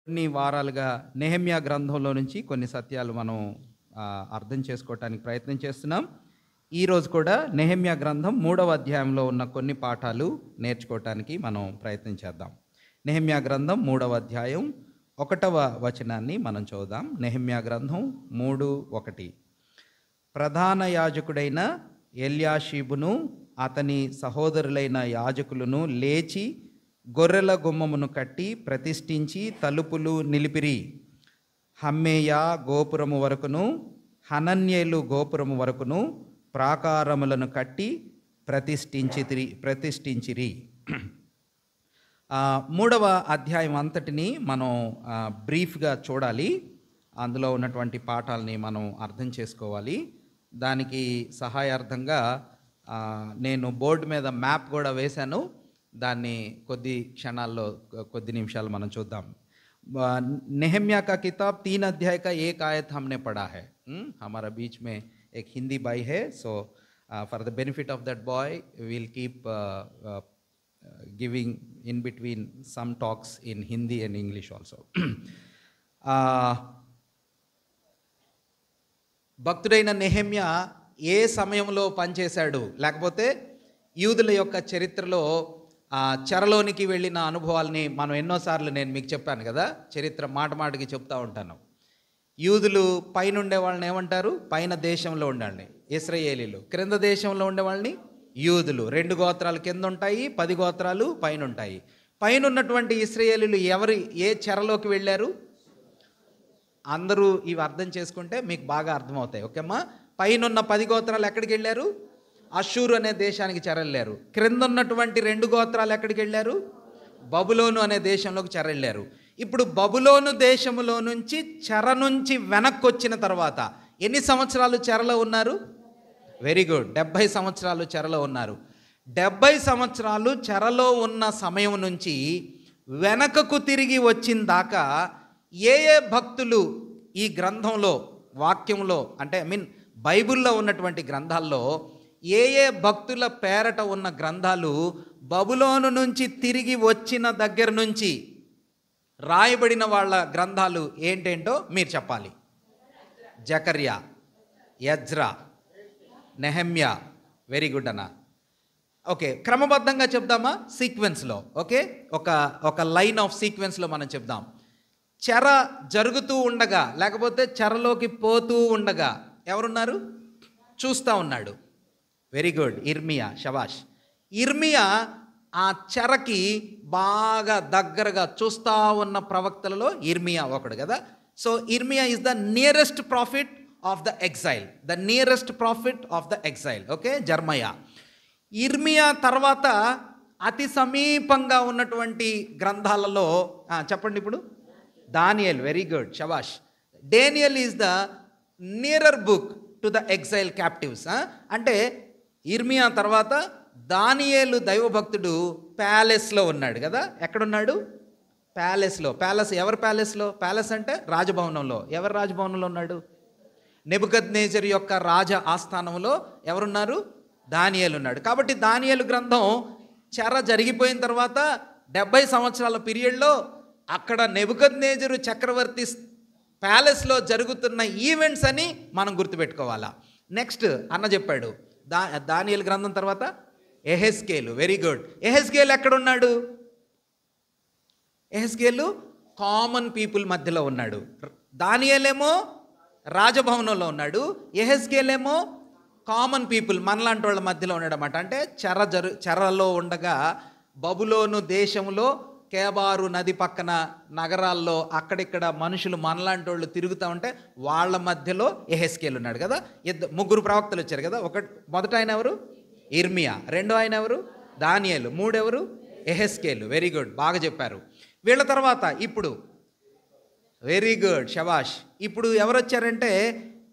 కొన్ని వారాలుగా నెహెమ్యా గ్రంథంలో నుంచి కొన్ని సత్యాలు మనం అర్థం చేసుకోవటానికి ప్రయత్నం చేస్తున్నాం. ఈరోజు కూడా నెహెమ్యా గ్రంథం 3వ అధ్యాయంలో ఉన్న కొన్ని పాఠాలు నేర్చుకోవటానికి మనం ప్రయత్నం చేద్దాం. నెహెమ్యా గ్రంథం 3వ అధ్యాయం 1వ వచనాన్ని మనం చూద్దాం. నెహెమ్యా గ్రంథం 3:1. ప్రధాన యాజకుడైన ఎల్యాషీబును అతని సహోదరులైన యాజకులను లేచి గొర్రెల గుమ్మమును కట్టి ప్రతిష్ఠించి తలుపులు నిలిపిరి. హమ్మేయా గోపురము వరకును హనన్యేలు గోపురము వరకును ప్రాకారములను కట్టి ప్రతిష్ఠించిరి. 3వ అధ్యాయం అంతటిని మనం బ్రీఫ్గా చూడాలి. అందులో ఉన్నటువంటి పాఠాలని మనం అర్థం చేసుకోవాలి. దానికి సహాయార్థంగా నేను బోర్డు మీద మ్యాప్ కూడా వేశాను. దాన్ని కొద్ది నిమిషాలు మనం చూద్దాం. नेहम्या का किताब 3 अध्याय का 1 आयत हमने पढ़ा है. हमारा बीच में एक हिंदी भाई है, so for the benefit of that boy will keep giving in between some talks in Hindi and English also. భక్తుడైన నెహెమ్యా ఏ సమయంలో పనిచేశాడు, లేకపోతే యూదుల యొక్క చరిత్రలో చెరలోనికి వెళ్ళిన అనుభవాల్ని మనం ఎన్నోసార్లు నేను మీకు చెప్పాను కదా, చరిత్ర మాట మాటకి చెప్తూ ఉంటాను. యూదులు పైన ఉండే వాళ్ళని ఏమంటారు? పైన దేశంలో ఉండాలని ఇశ్రాయేలీలు, క్రింద దేశంలో ఉండే వాళ్ళని యూదులు. 2 గోత్రాలు కింద ఉంటాయి, 10 గోత్రాలు పైన ఉంటాయి. పైన ఉన్నటువంటి ఇశ్రాయేలీలు ఏ చెరలోకి వెళ్ళారు? అందరూ ఇవి అర్థం చేసుకుంటే మీకు బాగా అర్థమవుతాయి. ఓకేమ్మా? పైన ఉన్న 10 గోత్రాలు ఎక్కడికి వెళ్ళారు? అషూరు అనే దేశానికి చెరలేరు. క్రింద ఉన్నటువంటి 2 గోత్రాలు ఎక్కడికి వెళ్ళారు? బబులోను అనే దేశంలోకి చెరలేరు. ఇప్పుడు బబులోను దేశంలో నుంచి చెర నుంచి వెనక్కి వచ్చిన తర్వాత ఎన్ని సంవత్సరాలు చెరలో ఉన్నారు? వెరీ గుడ్, 70 సంవత్సరాలు చెరలో ఉన్నారు. 70 సంవత్సరాలు చెరలో ఉన్న సమయం నుంచి వెనకకు తిరిగి వచ్చిన దాకా ఏ భక్తులు ఈ గ్రంథంలో, వాక్యంలో, అంటే బైబిల్లో ఉన్నటువంటి గ్రంథాల్లో ఏ భక్తుల పేరట ఉన్న గ్రంథాలు బబులోను నుంచి తిరిగి వచ్చిన దగ్గర నుంచి రాయబడిన వాళ్ళ గ్రంథాలు ఏంటేంటో మీరు చెప్పాలి. జకర్యా, ఎజ్రా, నెహెమ్యా. వెరీ గుడ్ అన్న. ఓకే, క్రమబద్ధంగా చెప్దామా? సీక్వెన్స్లో. ఓకే, ఒక లైన్ ఆఫ్ సీక్వెన్స్లో మనం చెప్దాం. చెర జరుగుతూ ఉండగా, లేకపోతే చెరలోకి పోతూ ఉండగా ఎవరున్నారు? చూస్తూ ఉన్నాడు. వెరీ గుడ్, ఇర్మియా. షబాష్. ఇర్మియా ఆ చెరకి బాగా దగ్గరగా చూస్తూ ఉన్న ప్రవక్తలలో ఇర్మియా ఒకడు కదా. So Irmiya is the nearest prophet of the exile, okay, Jeremiah. Irmiya తర్వాత అతి సమీపంగా ఉన్నటువంటి గ్రంథాలలో చెప్పండి ఇప్పుడు. దానియేల్. వెరీ గుడ్, షబాష్. Daniel is the nearer book to the exile captives. అంటే ఇర్మియా తర్వాత దానియేలు దైవభక్తుడు ప్యాలెస్లో ఉన్నాడు కదా. ఎక్కడున్నాడు? ప్యాలెస్లో. ఎవరి ప్యాలెస్లో? ప్యాలెస్ అంటే రాజభవనంలో. ఎవరి రాజభవనంలో ఉన్నాడు? నెబుకద్నెజరు యొక్క రాజ ఆస్థానంలో ఎవరున్నారు? దానియేలు ఉన్నాడు. కాబట్టి దానియేలు గ్రంథం చెర జరిగిపోయిన తర్వాత 70 సంవత్సరాల పీరియడ్లో అక్కడ నెబుకద్నెజరు చక్రవర్తి ప్యాలెస్లో జరుగుతున్న ఈవెంట్స్ అని మనం గుర్తుపెట్టుకోవాలా. నెక్స్ట్ అన్న చెప్పాడు, దానియేలు గ్రంథం తర్వాత ఎహెజ్కేలు. Very good. ఎహెజ్కేలు ఎక్కడున్నాడు? ఎహెజ్కేలు కామన్ పీపుల్ మధ్యలో ఉన్నాడు. దానియేలేమో రాజభవనంలో ఉన్నాడు, ఎహెజ్కేలేమో కామన్ పీపుల్, మనలాంటి వాళ్ళ మధ్యలో ఉన్నాడు అన్నమాట. అంటే చెరలో ఉండగా బబులోను దేశంలో కేబారు నది పక్కన నగరాల్లో అక్కడిక్కడ మనుషులు మనలాంటి వాళ్ళు తిరుగుతూ ఉంటే వాళ్ళ మధ్యలో ఎహెజ్కేలు ఉన్నాడు కదా. 3 ప్రవక్తలు వచ్చారు కదా. మొదట ఆయన ఎవరు? ఇర్మియా. 2 ఆయన ఎవరు? దానియేలు. 3 ఎవరు? ఎహెజ్కేలు. వెరీ గుడ్, బాగా చెప్పారు. వీళ్ళ తర్వాత ఇప్పుడు వెరీ గుడ్, షబాష్. ఇప్పుడు ఎవరు వచ్చారంటే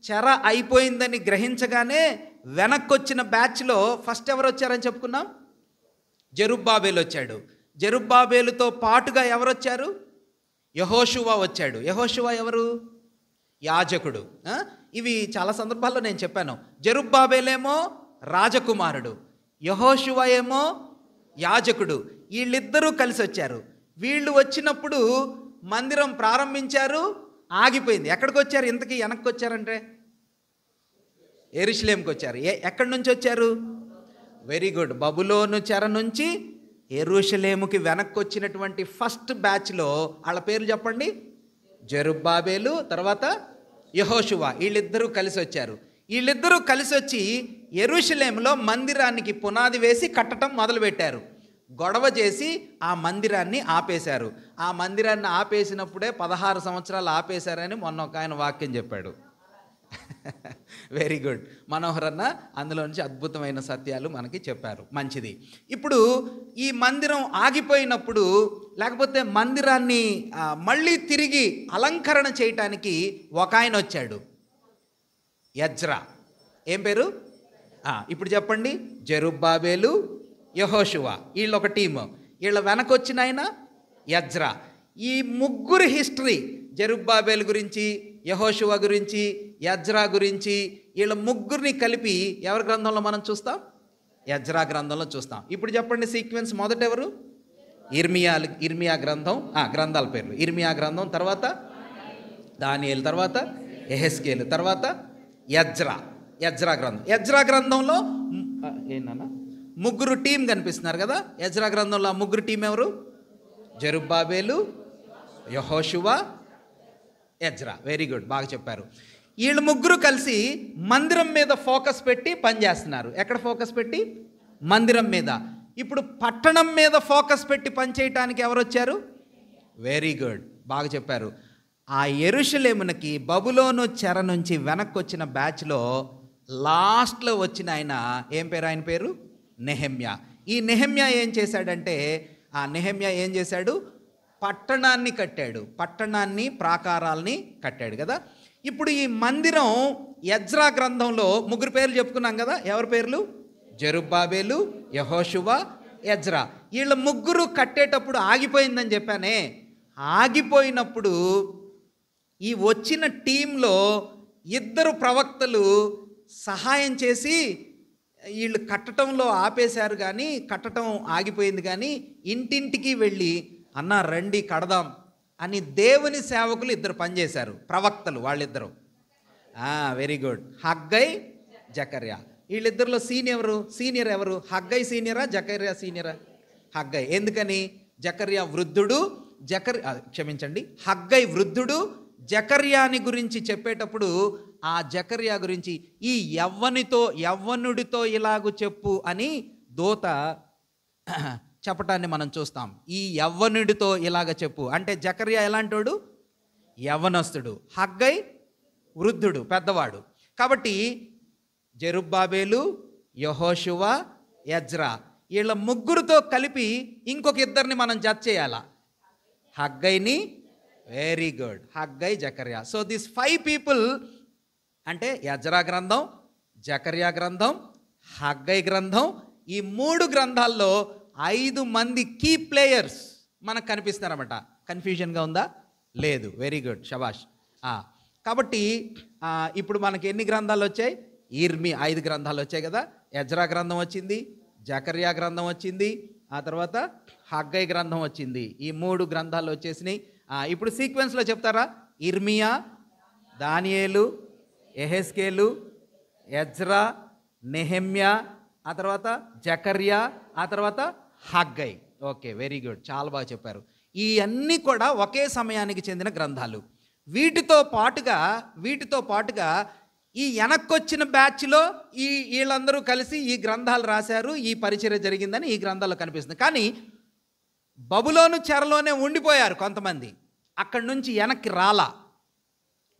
చెర అయిపోయిందని గ్రహించగానే వెనక్కి వచ్చిన బ్యాచ్లో ఫస్ట్ ఎవరు వచ్చారని చెప్పుకున్నాం? జెరుబ్బాబేలు వచ్చాడు. జెరుబ్బాబేలుతో పాటుగా ఎవరు వచ్చారు? యెహోషువ వచ్చాడు. యెహోషువ ఎవరు? యాజకుడు. ఇవి చాలా సందర్భాల్లో నేను చెప్పాను. జెరుబ్బాబేలేమో రాజకుమారుడు, యెహోషువ ఏమో యాజకుడు. వీళ్ళిద్దరూ కలిసి వచ్చారు. వీళ్ళు వచ్చినప్పుడు మందిరం ప్రారంభించారు, ఆగిపోయింది. ఎక్కడికి వచ్చారు ఇంతకీ? వెనక్కి వచ్చారంటే యెరూషలేముకి వచ్చారు. ఎక్కడి నుంచి వచ్చారు? Very good. బబులోను చెర నుంచి యెరూషలేముకి వెనక్కి వచ్చినటువంటి ఫస్ట్ బ్యాచ్లో వాళ్ళ పేర్లు చెప్పండి. జెరుబ్బాబేలు, తర్వాత యెహోషువ. వీళ్ళిద్దరూ కలిసి వచ్చారు. వీళ్ళిద్దరూ కలిసి వచ్చి యెరూషలేములో మందిరానికి పునాది వేసి కట్టడం మొదలుపెట్టారు. గొడవ చేసి ఆ మందిరాన్ని ఆపేశారు. ఆ మందిరాన్ని ఆపేసినప్పుడే 16 సంవత్సరాలు ఆపేశారని మొన్న ఒక ఆయన వాక్యం చెప్పాడు. Very good. మనోహర్ అన్న అందులో నుంచి అద్భుతమైన సత్యాలు మనకి చెప్పారు. మంచిది. ఇప్పుడు ఈ మందిరం ఆగిపోయినప్పుడు, లేకపోతే మందిరాన్ని మళ్ళీ తిరిగి అలంకరణ చేయటానికి ఒక ఆయన వచ్చాడు, ఎజ్రా. ఏం పేరు? ఇప్పుడు చెప్పండి. జెరుబ్బాబేలు, యెహోషువ, వీళ్ళు ఒక టీము. వీళ్ళ వెనకొచ్చిన ఆయన ఎజ్రా. ఈ ముగ్గురు హిస్టరీ, జెరుబ్బాబేలు గురించి, యెహోషువ గురించి, ఎజ్రా గురించి, వీళ్ళ ముగ్గురిని కలిపి ఎవరి గ్రంథంలో మనం చూస్తాం? ఎజ్రా గ్రంథంలో చూస్తాం. ఇప్పుడు చెప్పండి సీక్వెన్స్. మొదట ఎవరు? ఇర్మియా గ్రంథం. గ్రంథాల పేర్లు: ఇర్మియా గ్రంథం, తర్వాత దానియేలు, తర్వాత యెహెజ్కేలు, తర్వాత ఎజ్రా గ్రంథం. ఎజ్రా గ్రంథంలో ఏంటన్నా ముగ్గురు టీం కనిపిస్తున్నారు కదా. ఎజ్రా గ్రంథంలో ఆ ముగ్గురు టీం ఎవరు? జెరుబ్బాబేలు, యెహోషువ, ఎజ్రా. వెరీ గుడ్, బాగా చెప్పారు. వీళ్ళు ముగ్గురు కలిసి మందిరం మీద ఫోకస్ పెట్టి పనిచేస్తున్నారు. ఎక్కడ ఫోకస్ పెట్టి? మందిరం మీద. ఇప్పుడు పట్టణం మీద ఫోకస్ పెట్టి పనిచేయటానికి ఎవరు వచ్చారు? వెరీ గుడ్, బాగా చెప్పారు. ఆ యెరూషలేమునకి బబులోను చెర నుంచి వెనక్కి వచ్చిన బ్యాచ్లో లాస్ట్లో వచ్చిన ఆయన ఏం పేరు? ఆయన పేరు నెహెమ్యా. ఈ నెహెమ్యా ఏం చేశాడంటే, ఏం చేశాడు? పట్టణాన్ని కట్టాడు. పట్టణాన్ని, ప్రాకారాల్ని కట్టాడు కదా. ఇప్పుడు ఈ మందిరం ఎజ్రా గ్రంథంలో ముగ్గురు పేర్లు చెప్పుకున్నాం కదా. ఎవరి పేర్లు? జెరుబ్బాబేలు, యెహోషువ, ఎజ్రా. వీళ్ళ ముగ్గురు కట్టేటప్పుడు ఆగిపోయిందని చెప్పానే. ఆగిపోయినప్పుడు ఈ వచ్చిన టీంలో ఇద్దరు ప్రవక్తలు సహాయం చేసి వీళ్ళు కట్టడంలో ఆపేశారు, కానీ కట్టడం ఆగిపోయింది. కానీ ఇంటింటికి వెళ్ళి అన్న రండి కడదాం అని దేవుని సేవకులు ఇద్దరు పనిచేశారు, ప్రవక్తలు వాళ్ళిద్దరు. Very good. హగ్గై, జకర్యా. వీళ్ళిద్దరిలో సీనియర్ ఎవరు? హగ్గై సీనియరా, జకర్యా సీనియరా? హగ్గై. ఎందుకని? జకర్యా వృద్ధుడు, హగ్గై వృద్ధుడు. జకర్యాని గురించి చెప్పేటప్పుడు ఆ జకర్యా గురించి ఈ యవ్వనుడితో ఇలాగు చెప్పు అని దూత చెప్పటాన్ని మనం చూస్తాం. ఈ యవ్వనుడితో ఇలాగ చెప్పు అంటే జకర్యా ఎలాంటోడు? యవ్వనస్తుడు. హగ్గై వృద్ధుడు, పెద్దవాడు. కాబట్టి జెరుబ్బాబేలు, యెహోషువ, ఎజ్రా వీళ్ళ ముగ్గురుతో కలిపి ఇంకొక ఇద్దరిని మనం జడ్జ్ చేయాలా? హగ్గైని. Very good. Haggai, Zakarya. So this 5 people అంటే ఎజ్రా గ్రంథం, జకర్యా గ్రంథం, హగ్గై గ్రంథం, ఈ 3 గ్రంథాల్లో 5 మంది కీ ప్లేయర్స్ మనకు కనిపిస్తున్నారన్నమాట. కన్ఫ్యూజన్గా ఉందా? లేదు. వెరీ గుడ్, శబాష్. కాబట్టి ఇప్పుడు మనకి ఎన్ని గ్రంథాలు వచ్చాయి? 5 గ్రంథాలు వచ్చాయి కదా. ఎజ్రా గ్రంథం వచ్చింది, జకర్యా గ్రంథం వచ్చింది, ఆ తర్వాత హగ్గై గ్రంథం వచ్చింది. ఈ 3 గ్రంథాలు వచ్చేసినాయి. ఇప్పుడు సీక్వెన్స్లో చెప్తారా? ఇర్మియా, దానియేలు, యెహెజ్కేలు, ఎజ్రా, నెహెమ్యా, ఆ తర్వాత జకర్యా, ఆ తర్వాత హగ్గై. ఓకే, వెరీ గుడ్, చాలా బాగా చెప్పారు. ఈ అన్నీ కూడా ఒకే సమయానికి చెందిన గ్రంథాలు. వీటితో పాటుగా ఈ వెనక్కొచ్చిన బ్యాచ్లో వీళ్ళందరూ కలిసి ఈ గ్రంథాలు రాశారు, ఈ పరిచర్య జరిగిందని ఈ గ్రంథాల్లో కనిపిస్తుంది. కానీ బబులోను చెరలోనే ఉండిపోయారు కొంతమంది, అక్కడి నుంచి వెనక్కి రాలా.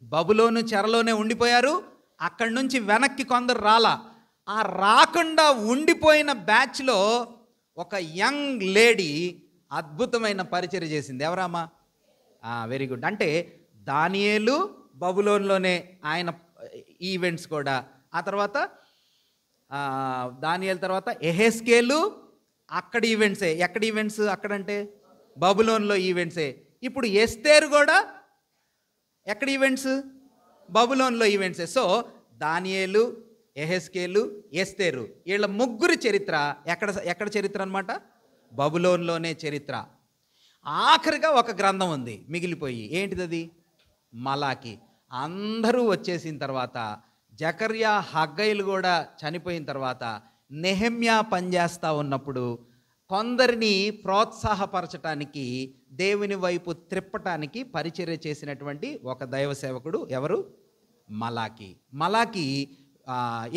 బబులోను చెరలోనే ఉండిపోయారు, అక్కడి నుంచి వెనక్కి కొందరు రాలా. ఆ రాకుండా ఉండిపోయిన బ్యాచ్లో ఒక యంగ్ లేడీ అద్భుతమైన పరిచర్య చేసింది. ఎవరమ్మా? Very good. అంటే దానియేలు బబులోన్లోనే ఆయన ఈవెంట్స్ కూడా, ఆ తర్వాత దానియేలు తర్వాత యెహెజ్కేలు అక్కడ ఈవెంట్సే. ఎక్కడ ఈవెంట్స్? అక్కడంటే బబులోన్లో ఈవెంట్సే. ఇప్పుడు ఎస్తేరు కూడా ఎక్కడ ఈవెంట్స్? బబులోన్లో ఈవెంట్సే. సో దానియేలు, యెహెజ్కేలు, ఎస్తేరు వీళ్ళ ముగ్గురు చరిత్ర ఎక్కడ చరిత్ర అనమాట? బబులోన్లోనే చరిత్ర. ఆఖరిగా ఒక గ్రంథం ఉంది మిగిలిపోయి. ఏంటిదది? మలాకి. అందరూ వచ్చేసిన తర్వాత, జకర్యా హగ్గయిలు కూడా చనిపోయిన తర్వాత, నెహెమ్యా పనిచేస్తూ ఉన్నప్పుడు కొందరిని ప్రోత్సాహపరచటానికి, దేవుని వైపు త్రిప్పటానికి పరిచర్య చేసినటువంటి ఒక దైవ సేవకుడు ఎవరు? మలాకి. మలాకి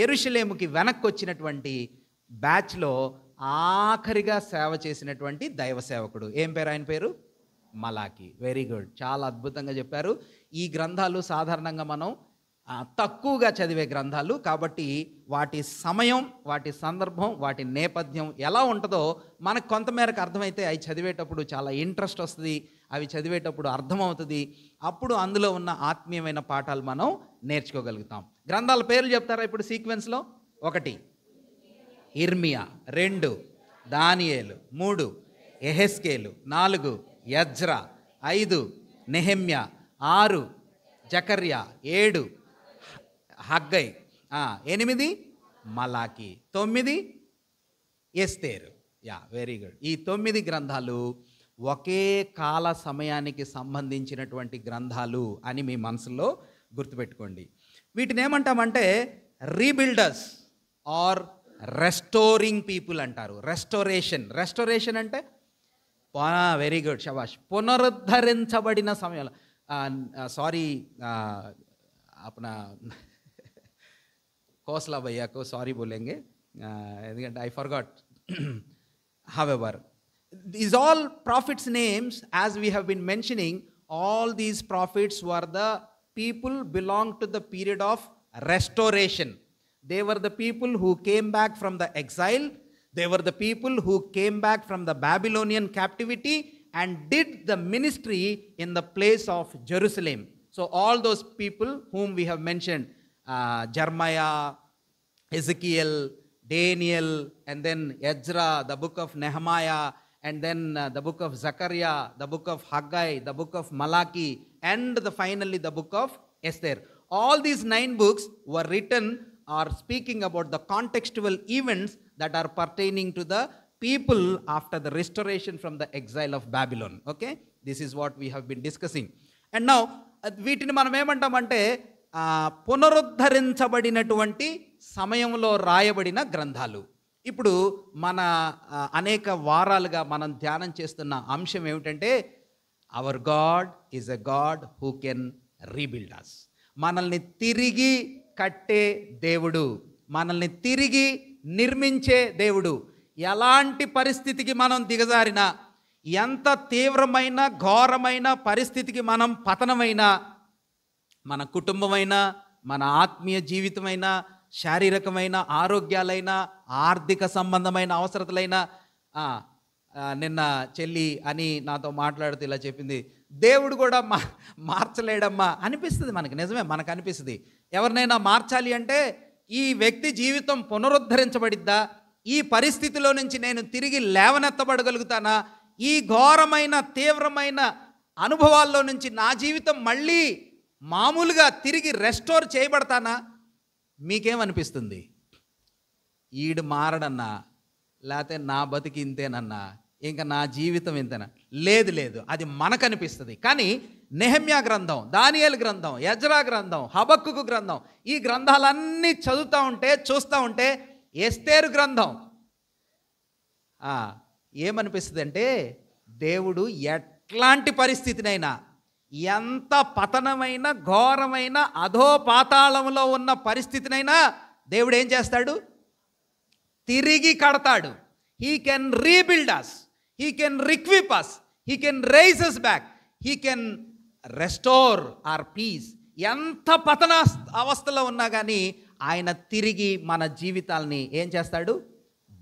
యెరూషలేముకి వెనక్కి వచ్చినటువంటి బ్యాచ్లో ఆఖరిగా సేవ చేసినటువంటి దైవ సేవకుడు. ఏం పేరు ఆయన పేరు? మలాకి. వెరీ గుడ్, చాలా అద్భుతంగా చెప్పారు. ఈ గ్రంథాలు సాధారణంగా మనం తక్కువగా చదివే గ్రంథాలు కాబట్టి వాటి సమయం, వాటి సందర్భం, వాటి నేపథ్యం ఎలా ఉంటుందో మనకు కొంతమేరకు అర్థమైతే అవి చదివేటప్పుడు చాలా ఇంట్రెస్ట్ వస్తుంది, అవి చదివేటప్పుడు అర్థమవుతుంది. అప్పుడు అందులో ఉన్న ఆత్మీయమైన పాఠాలు మనం నేర్చుకోగలుగుతాం. గ్రంథాల పేర్లు చెప్తారా ఇప్పుడు సీక్వెన్స్లో? 1 ఇర్మియా, 2 దానియేలు, 3 యెహెజ్కేలు, 4 ఎజ్రా, 5 నెహెమ్యా, 6 జకర్యా, 7 హగ్గై, 8 మలాకి, 9 ఎస్తేరు. Very good. ఈ 9 గ్రంథాలు ఒకే కాల సమయానికి సంబంధించినటువంటి గ్రంథాలు అని మీ మనసులో గుర్తుపెట్టుకోండి. వీటిని ఏమంటామంటే రీబిల్డర్స్ ఆర్ రెస్టోరింగ్ పీపుల్ అంటారు. రెస్టోరేషన్ అంటే వెరీ గుడ్, శబాష్. పునరుద్ధరించబడిన సమయంలో, సారీ अपना कौसला भैया को सॉरी बोलेंगे, I forgot. However, these all prophets' names, as we have been mentioning, all these prophets were the people belong to the period of restoration. They were the people who came back from the exile. They were the people who came back from the Babylonian captivity and did the ministry in the place of Jerusalem. So all those people whom we have mentioned, Jeremiah, Ezekiel, Daniel, and then Ezra, the book of Nehemiah, and then the book of Zechariah, the book of Haggai, the book of Malachi, and finally the book of Esther. All these 9 books were written or speaking about the contextual events that are pertaining to the people after the restoration from the exile of Babylon. Okay? This is what we have been discussing. And now, వీటిని మనం ఏమంటామంటే పునరుద్ధరించబడినటువంటి సమయంలో రాయబడిన గ్రంథాలు. ఇప్పుడు మన అనేక వారాలుగా మనం ధ్యానం చేస్తున్న అంశం ఏమిటంటే our God is a God who can rebuild us. మనల్ని తిరిగి కట్టే దేవుడు, మనల్ని తిరిగి నిర్మించే దేవుడు. ఎలాంటి పరిస్థితికి మనం దిగజారినా, ఎంత తీవ్రమైన ఘోరమైన పరిస్థితికి మనం పతనమైనా, మన కుటుంబమైనా, మన ఆత్మీయ జీవితమైనా, శారీరకమైన ఆరోగ్యాలైనా, ఆర్థిక సంబంధమైన అవసరతలైనా, నిన్న చెల్లి అని నాతో మాట్లాడుతూ ఇలా చెప్పింది, దేవుడు కూడా మార్చలేడమ్మా అనిపిస్తుంది మనకి. నిజమే, మనకు అనిపిస్తుంది. ఎవరినైనా మార్చాలి అంటే ఈ వ్యక్తి జీవితం పునరుద్ధరించబడిద్దా, ఈ పరిస్థితిలో నుంచి నేను తిరిగి లేవనెత్తబడగలుగుతానా, ఈ ఘోరమైన తీవ్రమైన అనుభవాల్లో నుంచి నా జీవితం మళ్ళీ మామూలుగా తిరిగి రెస్టోర్ చేయబడతానా? మీకేమనిపిస్తుంది? ఈడు మారడన్నా, లేకపోతే నా బతికి ఇంతేనన్నా, ఇంకా నా జీవితం ఇంతేనా? లేదు, అది మనకు అనిపిస్తుంది. కానీ నెహెమ్యా గ్రంథం, దానియేలు గ్రంథం, ఎజ్రా గ్రంథం, హబక్కుకు గ్రంథం, ఈ గ్రంథాలన్నీ చూస్తూ ఉంటే ఎస్తేరు గ్రంథం ఏమనిపిస్తుంది అంటే దేవుడు ఎట్లాంటి పరిస్థితినైనా, ఎంత పతనమైన ఘోరమైన అధోపాతాళంలో ఉన్న పరిస్థితినైనా దేవుడు ఏం చేస్తాడు? తిరిగి కడతాడు. He can rebuild us, he can reequip us, he can raise us back, he can restore our peace. ఎంత పతన అవస్థలో ఉన్నా కానీ ఆయన తిరిగి మన జీవితాల్ని ఏం చేస్తాడు?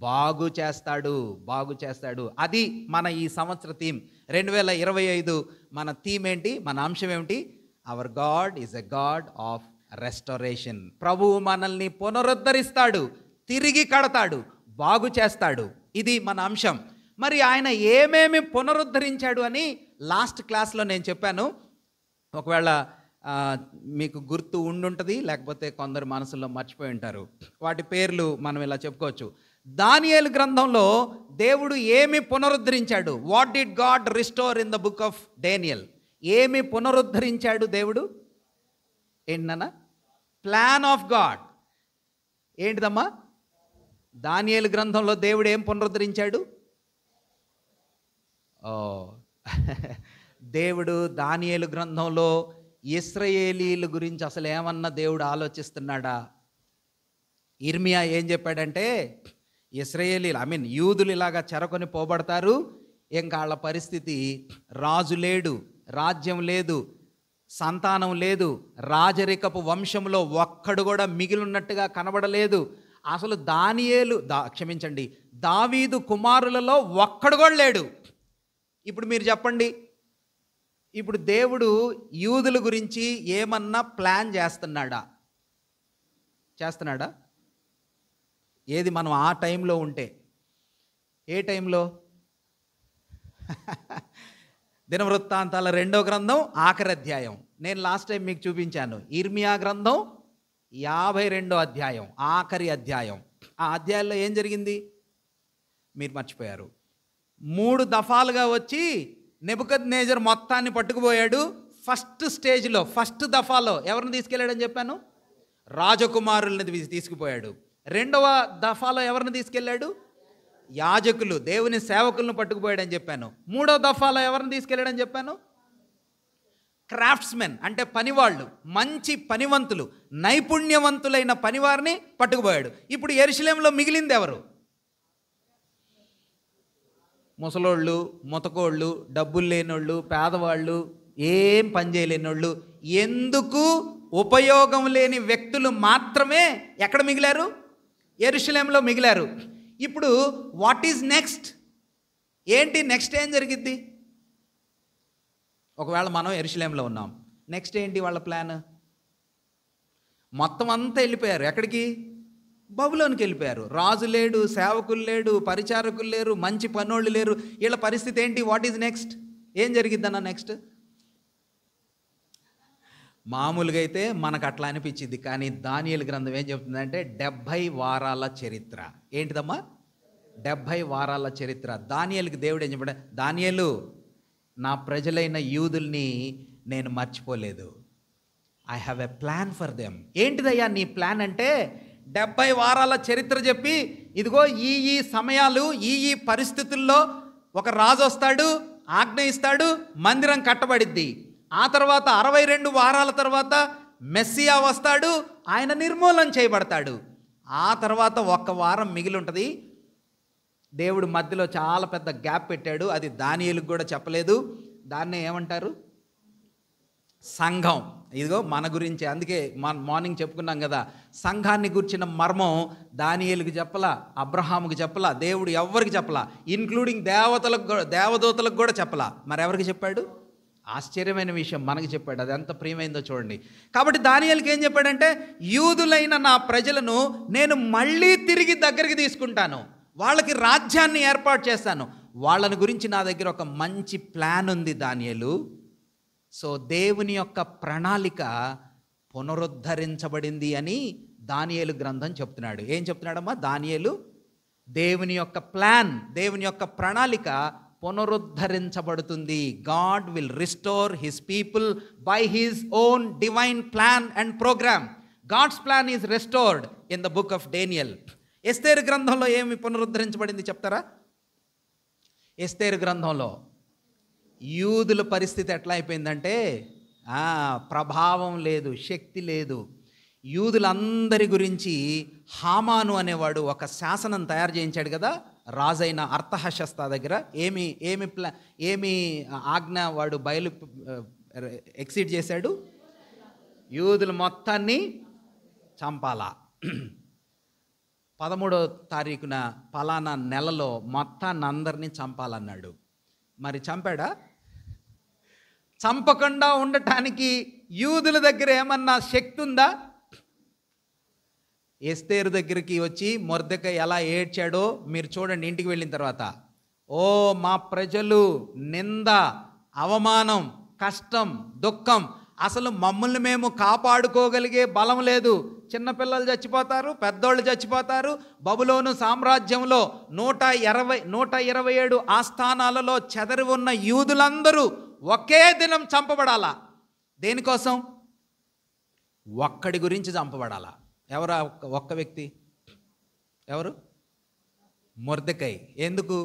బాగు చేస్తాడు. అది మన ఈ సంవత్సర థీమ్. 2025 మన థీమ్ ఏంటి? మన అంశం ఏమిటి? Hour God is a God of restoration. ప్రభువు మనల్ని పునరుద్ధరిస్తాడు, తిరిగి కడతాడు, బాగు చేస్తాడు. ఇది మన అంశం. మరి ఆయన ఏమేమి పునరుద్ధరించాడు అని లాస్ట్ క్లాస్లో నేను చెప్పాను. ఒకవేళ మీకు గుర్తు ఉండుంటుంది, లేకపోతే కొందరు మనసులో మర్చిపోయి ఉంటారు. వాటి పేర్లు మనం ఇలా చెప్పుకోవచ్చు. దానియేలు గ్రంథంలో దేవుడు ఏమి పునరుద్ధరించాడు? What did God restore in the book of Daniel? ఏమి పునరుద్ధరించాడు దేవుడు? ఏంటన్నా? Plan of God. ఏంటిదమ్మా? దానియేలు గ్రంథంలో దేవుడు ఏం పునరుద్ధరించాడు? దేవుడు దానియేలు గ్రంథంలో ఇశ్రాయేలీల గురించి అసలు ఏమన్నా దేవుడు ఆలోచిస్తున్నాడా? ఇర్మియా ఏం చెప్పాడంటే, ఇశ్రాయేలీలు యూదులు ఇలాగా చెరకొని పోబడతారు, ఇంకా వాళ్ళ పరిస్థితి రాజు లేడు, రాజ్యం లేదు, సంతానం లేదు, రాజరికపు వంశంలో ఒక్కడు కూడా మిగిలినట్టుగా కనబడలేదు. అసలు దావీదు కుమారులలో ఒక్కడు కూడా లేడు. ఇప్పుడు మీరు చెప్పండి, ఇప్పుడు దేవుడు యూదుల గురించి ఏమన్నా ప్లాన్ చేస్తున్నాడా? ఏది మనం ఆ టైంలో ఉంటే? ఏ టైంలో? దినవృత్తాంతాల 2వ గ్రంథం ఆఖరి అధ్యాయం. నేను లాస్ట్ టైం మీకు చూపించాను. ఇర్మియా గ్రంథం 52వ అధ్యాయం, ఆఖరి అధ్యాయం. ఆ అధ్యాయంలో ఏం జరిగింది మీరు మర్చిపోయారు. 3 దఫాలుగా వచ్చి నెబుకద్నెజర్ మొత్తాన్ని పట్టుకుపోయాడు. ఫస్ట్ స్టేజ్లో, ఫస్ట్ దఫాలో ఎవరిని తీసుకెళ్ళాడని చెప్పాను? రాజకుమారుల్ని తీసుకుపోయాడు. 2వ దఫాలో ఎవరిని తీసుకెళ్ళాడు? యాజకులు, దేవుని సేవకులను పట్టుకుపోయాడని చెప్పాను. 3వ దఫాలో ఎవరిని తీసుకెళ్ళాడని చెప్పాను? క్రాఫ్ట్స్మెన్, అంటే పనివాళ్ళు, మంచి పనివంతులు, నైపుణ్యవంతులైన పనివారిని పట్టుకుపోయాడు. ఇప్పుడు యెరూషలేములో మిగిలింది ఎవరు? ముసలోళ్ళు, ముతకోళ్ళు, డబ్బులు లేనోళ్ళు, పేదవాళ్ళు, ఏం పని చేయలేనోళ్ళు, ఎందుకు ఉపయోగం లేని వ్యక్తులు మాత్రమే ఎక్కడ మిగిలారు? యెరూషలేములో మిగిలారు. ఇప్పుడు వాట్ ఈజ్ నెక్స్ట్? ఏంటి నెక్స్ట్? ఏం జరిగిద్ది? ఒకవేళ మనం యెరూషలేములో ఉన్నాం, నెక్స్ట్ ఏంటి వాళ్ళ ప్లాన్? మొత్తం అంతా వెళ్ళిపోయారు. ఎక్కడికి? బబులోనికి వెళ్ళిపోయారు. రాజు లేడు, సేవకులు లేడు, పరిచారకులు లేరు, మంచి పనోళ్ళు లేరు. వీళ్ళ పరిస్థితి ఏంటి? What is next? ఏం జరిగిద్దన్న నెక్స్ట్? మామూలుగా అయితే మనకు అట్లా అనిపించింది, కానీ దానియేలు గ్రంథం ఏం చెప్తుందంటే 70 వారాల చరిత్ర. ఏంటిదమ్మా? 70 వారాల చరిత్ర. దానియేలుకి దేవుడు ఏం చెప్పాడు? దానియేలు, నా ప్రజలైన యూదుల్ని నేను మర్చిపోలేదు. I have a plan for them. ఏంటిదయ్యా నీ ప్లాన్ అంటే, 70 వారాల చరిత్ర చెప్పి, ఇదిగో ఈ సమయాలు, ఈ పరిస్థితుల్లో ఒక రాజు వస్తాడు, ఆజ్ఞ ఇస్తాడు, మందిరం కట్టబడిద్ది. ఆ తర్వాత 62 వారాల తర్వాత మెస్సియా వస్తాడు, ఆయన నిర్మూలన చేయబడతాడు. ఆ తర్వాత 1 వారం మిగిలి ఉంటుంది. దేవుడు మధ్యలో చాలా పెద్ద గ్యాప్ పెట్టాడు. అది దానియేలుకు కూడా చెప్పలేదు. దాన్నే ఏమంటారు? సంఘం. ఇదిగో మన గురించి, అందుకే మార్నింగ్ చెప్పుకున్నాం కదా, సంఘాన్ని గురించిన మర్మం దానియేలుకు చెప్పలా, అబ్రహాముకు చెప్పలా, దేవుడు ఎవరికి చెప్పలా, ఇన్క్లూడింగ్ దేవదూతలకు కూడా చెప్పలా. మరెవరికి చెప్పాడు? ఆశ్చర్యమైన విషయం, మనకి చెప్పాడు. అది ఎంత ప్రియమైందో చూడండి. కాబట్టి దానియేలుకి ఏం చెప్పాడంటే, యూదులైన నా ప్రజలను నేను మళ్ళీ తిరిగి దగ్గరికి తీసుకుంటాను, వాళ్ళకి రాజ్యాన్ని ఏర్పాటు చేస్తాను, వాళ్ళని గురించి నా దగ్గర ఒక మంచి ప్లాన్ ఉంది దానియేలు. సో దేవుని యొక్క ప్రణాళిక పునరుద్ధరించబడింది అని దానియేలు గ్రంథం చెప్తున్నాడు. ఏం చెప్తున్నాడమ్మా? దానియేలు దేవుని యొక్క ప్లాన్, దేవుని యొక్క ప్రణాళిక పునరుద్ధరించబడుతుంది. God will restore his people by his own divine plan and programme. God's plan is restored in the book of Daniel. Esteru గ్రంథంలో ఏమి పునరుద్ధరించబడింది చెప్తారా? ఎస్తేరు గ్రంథంలో యూదుల పరిస్థితి ఎట్లా అయిపోయిందంటే, ప్రభావం లేదు, శక్తి లేదు. యూదులందరి గురించి హామాను అనేవాడు ఒక శాసనం తయారు చేయించాడు కదా రాజైన అర్తహషస్త దగ్గర. ఏమి ఆజ్ఞ వాడు ఎక్సీడ్ చేశాడు? యూదుల మొత్తాన్ని చంపాలా. 13వ తారీఖున పలానా నెలలో మొత్తాన్ని అందరినీ చంపాలన్నాడు. మరి చంపాడా? చంపకుండా ఉండటానికి యూదుల దగ్గర ఏమన్నా శక్తి ఉందా? ఎస్తేరు దగ్గరికి వచ్చి మొర్దెకై ఎలా ఏడ్చాడో మీరు చూడండి ఇంటికి వెళ్ళిన తర్వాత. ఓ మా ప్రజలు నింద, అవమానం, కష్టం, దుఃఖం అసలు మమ్మల్ని మేము కాపాడుకోగలిగే బలం లేదు, చిన్నపిల్లలు చచ్చిపోతారు, పెద్దోళ్ళు చచ్చిపోతారు. బబులోను సామ్రాజ్యంలో 127 ఆస్థానాలలో చెదరి ఉన్న యూదులందరూ ఒకే దినం చంపబడాలా. దేనికోసం? ఒక్కడి గురించి చంపబడాలా. ఎవరు ఒక్క వ్యక్తి? ఎవరు? మొర్దెకై. ఎందుకు?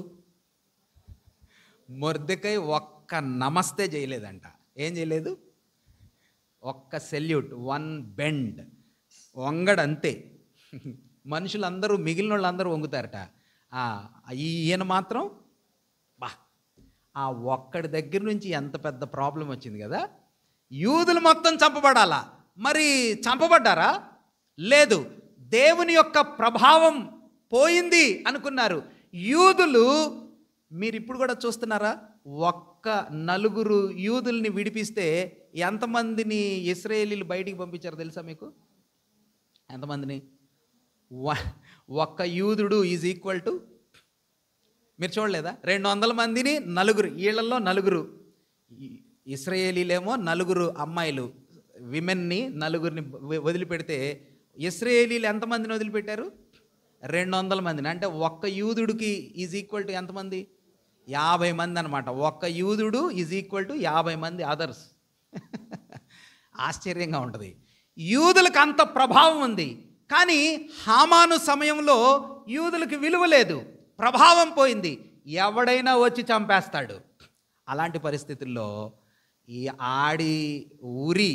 మొర్దెకై ఒక్క నమస్తే చేయలేదంట. ఏం చేయలేదు? ఒక్క సెల్యూట్, వన్ బెండ్, వంగడంతే. మనుషులందరూ, మిగిలిన వాళ్ళందరూ వంగుతారట. ఈయన మాత్రం ఆ ఒక్కడి దగ్గర నుంచి ఎంత పెద్ద ప్రాబ్లం వచ్చింది కదా. యూదులు మొత్తం చంపబడాలా. మరి చంపబడ్డారా? లేదు. దేవుని యొక్క ప్రభావం పోయింది అనుకున్నారు యూదులు. మీరు ఇప్పుడు కూడా చూస్తున్నారా? ఒక్క నలుగురు యూదుల్ని విడిపిస్తే ఎంతమందిని ఇశ్రాయేలీలు బయటికి పంపించారు తెలుసా మీకు? ఎంతమందిని? ఒక్క యూదుడు ఈజ్ ఈక్వల్ టు, మీరు చూడలేదా? 200 మందిని నలుగురు, వీళ్ళల్లో నలుగురు ఇశ్రాయేలీలేమో నలుగురు అమ్మాయిలు, విమెన్ని నలుగురిని వదిలిపెడితే ఇశ్రాయేలీలు ఎంతమందిని వదిలిపెట్టారు? 200 మందిని. అంటే ఒక్క యూదుడికి ఈజ్ ఈక్వల్ టు ఎంతమంది? 50 మంది అనమాట. ఒక్క యూదుడు ఈజ్ ఈక్వల్ టు 50 మంది అదర్స్. ఆశ్చర్యంగా ఉంటుంది. యూదులకు అంత ప్రభావం ఉంది. కానీ హామాను సమయంలో యూదులకు విలువ లేదు, ప్రభావం పోయింది. ఎవడైనా వచ్చి చంపేస్తాడు. అలాంటి పరిస్థితుల్లో ఈ ఉరి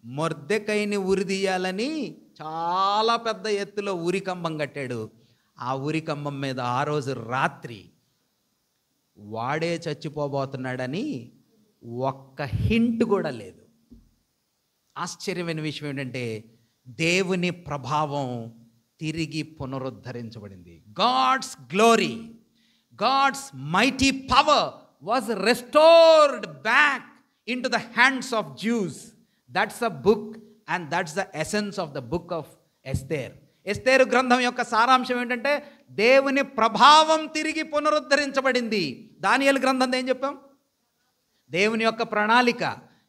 మొర్దెకైని ఉరిదీయాలని చాలా పెద్ద ఎత్తులో ఉరికంబం కట్టాడు. ఆ ఉరికంబం మీద ఆ రోజు రాత్రి వాడే చచ్చిపోబోతున్నాడని ఒక్క హింట్ కూడా లేదు. ఆశ్చర్యమైన విషయం ఏంటంటే దేవుని ప్రభావం తిరిగి పునరుద్ధరించబడింది. God's glory, God's mighty power was restored back in to the hands of Jews. That's a book and that's the essence of the book of Esther. Esteru గ్రంథం యొక్క సారాంశం ఏంటంటే దేవుని ప్రభావం తిరిగి పునరుద్ధరించబడింది. దానియేలు గ్రంథం ఏం చెప్పాం? దేవుని యొక్క ప్రణాళిక.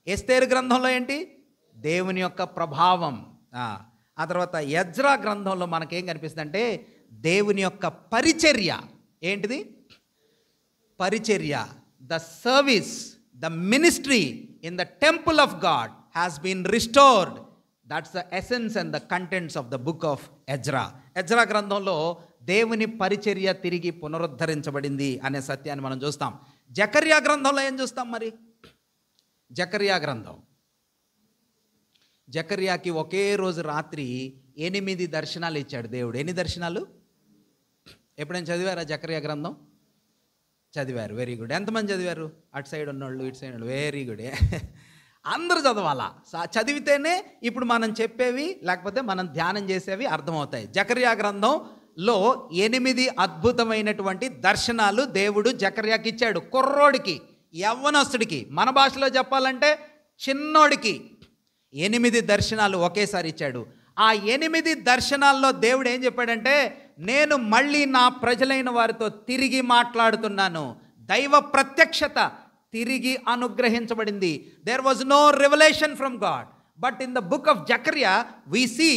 ఎస్తేరు గ్రంథంలో ఏంటి? దేవుని యొక్క ప్రభావం. ఆ తర్వాత ఎజ్రా గ్రంథంలో మనకేం కనిపిస్తుంది అంటే దేవుని యొక్క పరిచర్య. ఏంటిది? పరిచర్య. The service, the ministry in the temple of God has been restored. That's the essence and the contents of the book of Ezra. Ezra గ్రంథంలో దేవుని పరిచర్య తిరిగి పునరుద్ధరించబడింది అనే సత్యాన్ని మనం చూస్తాం. జకర్యా గ్రంథంలో ఏం చూస్తాం మరి? జకర్యా గ్రంథం, జకర్యాకి ఒకే రోజు రాత్రి 8 దర్శనాలు ఇచ్చాడు దేవుడు. ఎన్ని దర్శనాలు? ఎప్పుడైనా చదివారా జకర్యా గ్రంథం? చదివారు, వెరీ గుడ్. ఎంతమంది చదివారు? అటు సైడ్ ఉన్నోళ్ళు, ఇటు సైడ్ ఉన్నోళ్ళు, వెరీ గుడ్. అందరూ చదవాలా. చదివితేనే ఇప్పుడు మనం చెప్పేవి లేకపోతే మనం ధ్యానం చేసేవి అర్థమవుతాయి. జకర్యా గ్రంథంలో 8 అద్భుతమైనటువంటి దర్శనాలు దేవుడు జకర్యాకి ఇచ్చాడు. కుర్రోడికి, యవ్వనస్తుడికి, మన భాషలో చెప్పాలంటే చిన్నోడికి 8 దర్శనాలు ఒకేసారి ఇచ్చాడు. ఆ 8 దర్శనాల్లో దేవుడు ఏం చెప్పాడంటే నేను మళ్ళీ నా ప్రజలైన వారితో తిరిగి మాట్లాడుతున్నాను. దైవ ప్రత్యక్షత తిరిగి అనుగ్రహించబడింది. There was no revolution from God, but in the book of Zakarya we see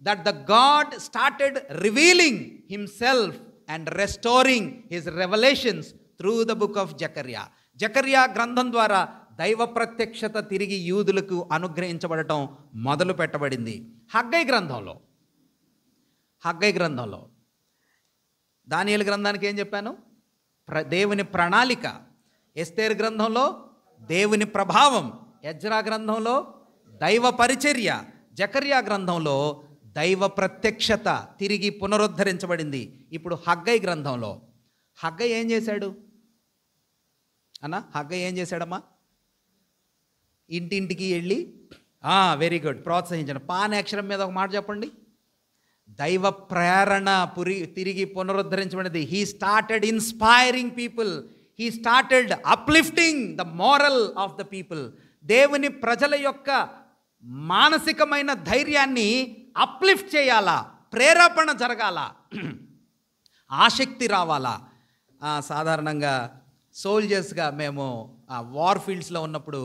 that the God started revealing himself and restoring his revolutions through the book of Zakarya. Zakarya గ్రంథం ద్వారా దైవ ప్రత్యక్షత తిరిగి యూదులకు అనుగ్రహించబడటం మొదలు పెట్టబడింది. హగ్గై గ్రంథంలో దానియేలు గ్రంథానికి ఏం చెప్పాను? దేవుని ప్రణాళిక. ఎస్తేరు గ్రంథంలో దేవుని ప్రభావం. ఎజ్రా గ్రంథంలో దైవ పరిచర్య. జకర్యా గ్రంథంలో దైవ ప్రత్యక్షత తిరిగి పునరుద్ధరించబడింది. ఇప్పుడు హగ్గై గ్రంథంలో హగ్గై ఏం చేశాడు అన్న? హగ్గై ఏం చేశాడమ్మా? ఇంటింటికి వెళ్ళి, వెరీ గుడ్, ప్రోత్సహించండి. పాన్ అక్షరం మీద ఒక మాట చెప్పండి. దైవ ప్రేరణ తిరిగి పునరుద్ధరించబడింది. He started inspiring people, he started uplifting the moral of the people. దేవుని ప్రజల యొక్క మానసికమైన ధైర్యాన్ని అప్లిఫ్ట్ చేయాలా, ప్రేరేపణ జరగాల, ఆసక్తి రావాలా. సాధారణంగా సోల్జర్స్గా మేము వార్ ఫీల్డ్స్లో ఉన్నప్పుడు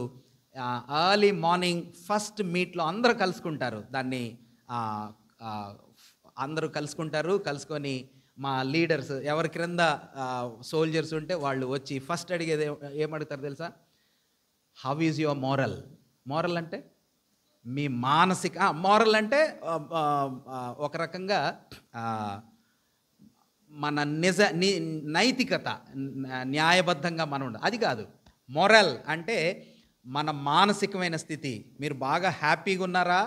ఎర్లీ మార్నింగ్ ఫస్ట్ మీట్లో అందరూ కలుసుకుంటారు. దాన్ని ఆ, ఆ, అందరూ కలుసుకొని మా లీడర్స్ ఎవరి క్రింద సోల్జర్స్ ఉంటే వాళ్ళు వచ్చి ఫస్ట్ అడిగేది ఏమడుగుతారు తెలుసా? How is your moral? Moral అంటే మీ మానసిక, మోరల్ అంటే ఒక రకంగా మన నైతికత, న్యాయబద్ధంగా మనం ఉండాలి, అది కాదు. మొరల్ అంటే మన మానసికమైన స్థితి. మీరు బాగా హ్యాపీగా ఉన్నారా,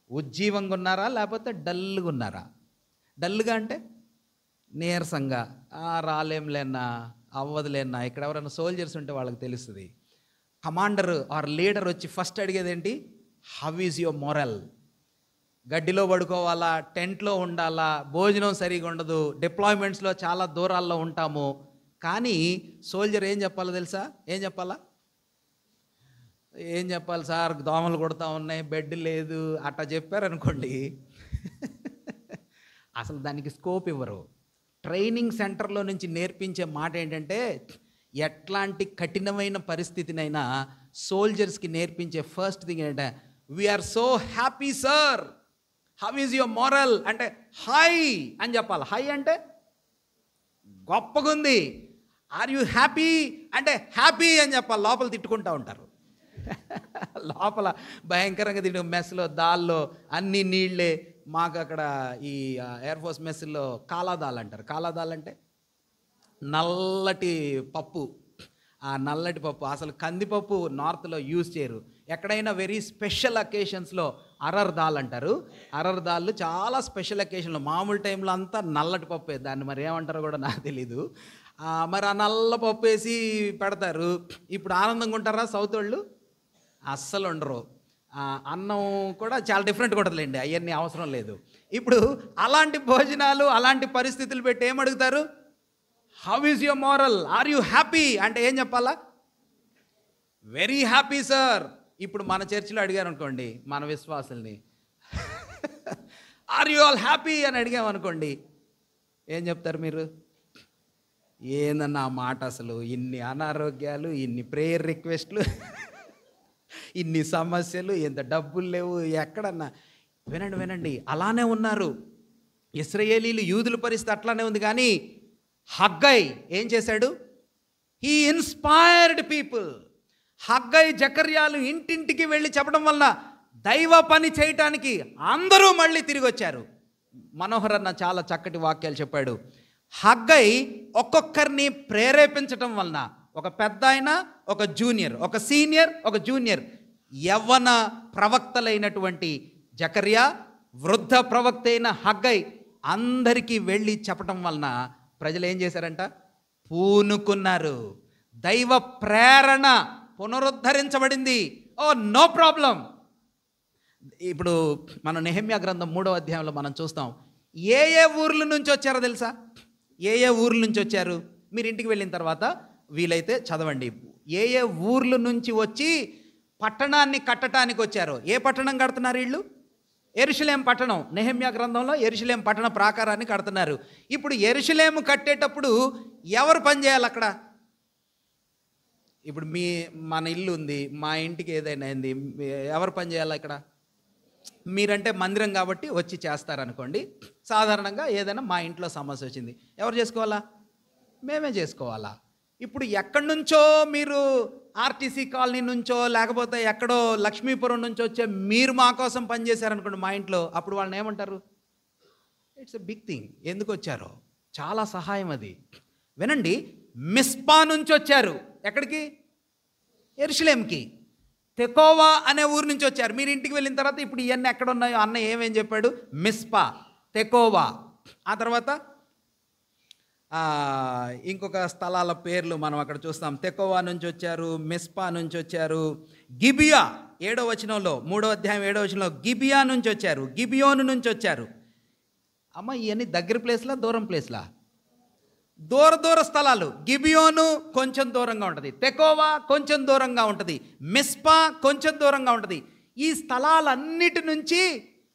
ఉజ్జీవంగా ఉన్నారా, లేకపోతే డల్గా ఉన్నారా? డల్గా అంటే నీరసంగా, రాలేంలేనా, అవ్వదులేనా. ఇక్కడ ఎవరైనా సోల్జర్స్ ఉంటే వాళ్ళకి తెలుస్తుంది. కమాండర్ ఆర్ లీడర్ వచ్చి ఫస్ట్ అడిగేది ఏంటి? How is your moral? గడ్డిలో పడుకోవాలా, టెంట్లో ఉండాలా, భోజనం సరిగా ఉండదు, డిప్లాయ్మెంట్స్లో చాలా దూరాల్లో ఉంటాము. కానీ సోల్జర్ ఏం చెప్పాలో తెలుసా? ఏం చెప్పాలి సార్, దోమలు కొడతా ఉన్నాయి, బెడ్ లేదు, అట్లా చెప్పారనుకోండి అసలు దానికి స్కోప్ ఇవ్వరు. ట్రైనింగ్ సెంటర్లో నుంచి నేర్పించే మాట ఏంటంటే, ఎట్లాంటి కఠినమైన పరిస్థితినైనా సోల్జర్స్కి నేర్పించే ఫస్ట్ థింగ్ ఏంటంటే, we're so happy sir, how is your morale అంటే హై అని చెప్పాలి. హై అంటే గొప్పగుంది. ఆర్ యూ హ్యాపీ అంటే హ్యాపీ అని చెప్పాలి. లోపల తిట్టుకుంటూ ఉంటారు, లోపల భయంకరంగా తింటే మెస్లో దాల్లో అన్ని నీళ్ళే. మాకు అక్కడ ఈ ఎయిర్ ఫోర్స్ మెస్సుల్లో కాలాదాల్ అంటారు. కాలాదాల్ అంటే నల్లటి పప్పు. ఆ నల్లటి పప్పు అసలు కందిపప్పు నార్త్లో యూజ్ చేయరు. ఎక్కడైనా వెరీ స్పెషల్ అకేషన్స్లో అరర్ దాల్ అంటారు. అరర్ దాళ్ళు చాలా స్పెషల్ అకేషన్లో, మామూలు టైంలో అంతా నల్లటి పప్పే. దాన్ని మరి ఏమంటారో కూడా నాకు తెలీదు. మరి ఆ నల్ల పప్పు వేసి పెడతారు. ఇప్పుడు ఆనందంగా ఉంటారా సౌత్ వాళ్ళు? అస్సలు ఉండరు. అన్నం కూడా చాలా డిఫరెంట్గా ఉంటుందిలేండి, అవన్నీ అవసరం లేదు. ఇప్పుడు అలాంటి భోజనాలు, అలాంటి పరిస్థితులు పెట్టి ఏమడుగుతారు? How is your morale? Are you happy అంటే ఏం చెప్పాలా? Very happy sir. ఇప్పుడు మన చర్చిలో అడిగారు అనుకోండి, మన విశ్వాసుల్ని ఆర్ యూ ఆల్ హ్యాపీ అని అడిగామనుకోండి, ఏం చెప్తారు మీరు? ఏందన్నా మాట, అసలు ఇన్ని అనారోగ్యాలు, ఇన్ని ప్రేయర్ రిక్వెస్ట్లు, ఇన్ని సమస్యలు, ఎంత డబ్బులు లేవు ఎక్కడన్నా. వినండి, అలానే ఉన్నారు ఇశ్రాయేలీలు, యూదుల పరిస్థితి అట్లానే ఉంది. కానీ హగ్గై ఏం చేశాడు? He inspired people. హగ్గై, జకర్యాలు ఇంటింటికి వెళ్ళి చెప్పడం వల్ల దైవ పని చేయటానికి అందరూ మళ్ళీ తిరిగి వచ్చారు. మనోహర్ అన్న చాలా చక్కటి వాక్యాలు చెప్పాడు. హగ్గై ఒక్కొక్కరిని ప్రేరేపించటం వలన, ఒక పెద్ద ఆయన, ఒక జూనియర్, ఒక సీనియర్, ఒక జూనియర్, యవ్వన ప్రవక్తలైనటువంటి జకర్యా, వృద్ధ ప్రవక్త అయిన హగ్గై అందరికీ వెళ్ళి చెప్పటం వలన ప్రజలు ఏం చేశారంట? పూనుకున్నారు. దైవ ప్రేరణ పునరుద్ధరించబడింది. Oh no problem. ఇప్పుడు మనం నెహెమ్యా గ్రంథం 3వ అధ్యాయంలో మనం చూస్తాం. ఏ ఊర్ల నుంచి వచ్చారో తెలుసా? ఏ ఊర్ల నుంచి వచ్చారు? మీరు ఇంటికి వెళ్ళిన తర్వాత వీలైతే చదవండి. ఏ ఊర్ల నుంచి వచ్చి పట్టణాన్ని కట్టడానికి వచ్చారో. ఏ పట్టణం కడుతున్నారు వీళ్ళు? యెరూషలేం పట్టణం. నెహెమ్యా గ్రంథంలో యెరూషలేం పట్టణ ప్రాకారాన్ని కడుతున్నారు. ఇప్పుడు యెరూషలేము కట్టేటప్పుడు ఎవరు పని చేయాలి అక్కడ? ఇప్పుడు మన ఇల్లు ఉంది, మా ఇంటికి ఏదైనా అయింది, ఎవరు పని చేయాలి ఇక్కడ? మీరంటే మందిరం కాబట్టి వచ్చి చేస్తారనుకోండి. సాధారణంగా ఏదైనా మా ఇంట్లో సమస్య వచ్చింది, ఎవరు చేసుకోవాలా? మేమే చేసుకోవాలా? ఇప్పుడు ఎక్కడి నుంచో మీరు ఆర్టీసీ కాలనీ నుంచో, లేకపోతే ఎక్కడో లక్ష్మీపురం నుంచి వచ్చే మీరు మా కోసం పనిచేశారనుకోండి మా ఇంట్లో, అప్పుడు వాళ్ళని ఏమంటారు? It's a big thing. ఎందుకు వచ్చారో చాలా సహాయం అది. వినండి, మిస్పా నుంచి వచ్చారు. ఎక్కడికి? యెరూషలేంకి. తెకోవా అనే ఊరు నుంచి వచ్చారు. మీరు ఇంటికి వెళ్ళిన తర్వాత ఇప్పుడు ఇవన్నీ ఎక్కడ ఉన్నాయో అన్న ఏమేం చెప్పాడు? మిస్పా, తెకోవా. ఆ తర్వాత ఇంకొక స్థలాల పేర్లు మనం అక్కడ చూస్తాం. తెకోవా నుంచి వచ్చారు, మిస్పా నుంచి వచ్చారు, గిబియా 7వ వచనంలో, 3వ అధ్యాయం 7వ వచనంలో గిబియా నుంచి వచ్చారు, గిబియోను నుంచి వచ్చారు. అమ్మ, ఇవన్నీ దగ్గర ప్లేస్లా, దూరం ప్లేస్లా? దూర స్థలాలు. గిబియోను కొంచెం దూరంగా ఉంటుంది, తెకోవా కొంచెం దూరంగా ఉంటుంది, మిస్పా కొంచెం దూరంగా ఉంటుంది. ఈ స్థలాలన్నిటి నుంచి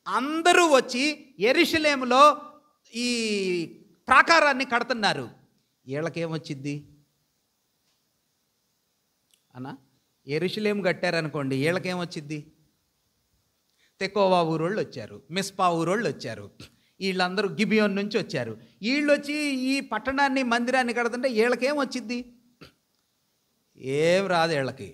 అందరూ వచ్చి యెరూషలేములో ఈ ప్రాకారాన్ని కడుతున్నారు. వీళ్ళకేమొచ్చిద్ది అన్నా? యెరూషలేము కట్టారనుకోండి, వీళ్ళకేమొచ్చిద్ది? తెకోవా ఊరోళ్ళు వచ్చారు, మిస్పా ఊరోళ్ళు వచ్చారు, వీళ్ళందరూ గిబియోన్ నుంచి వచ్చారు. వీళ్ళు వచ్చి ఈ పట్టణాన్ని, మందిరాన్ని కడుతుంటే వీళ్ళకేమొచ్చిద్ది? ఏం రాదు వీళ్ళకి.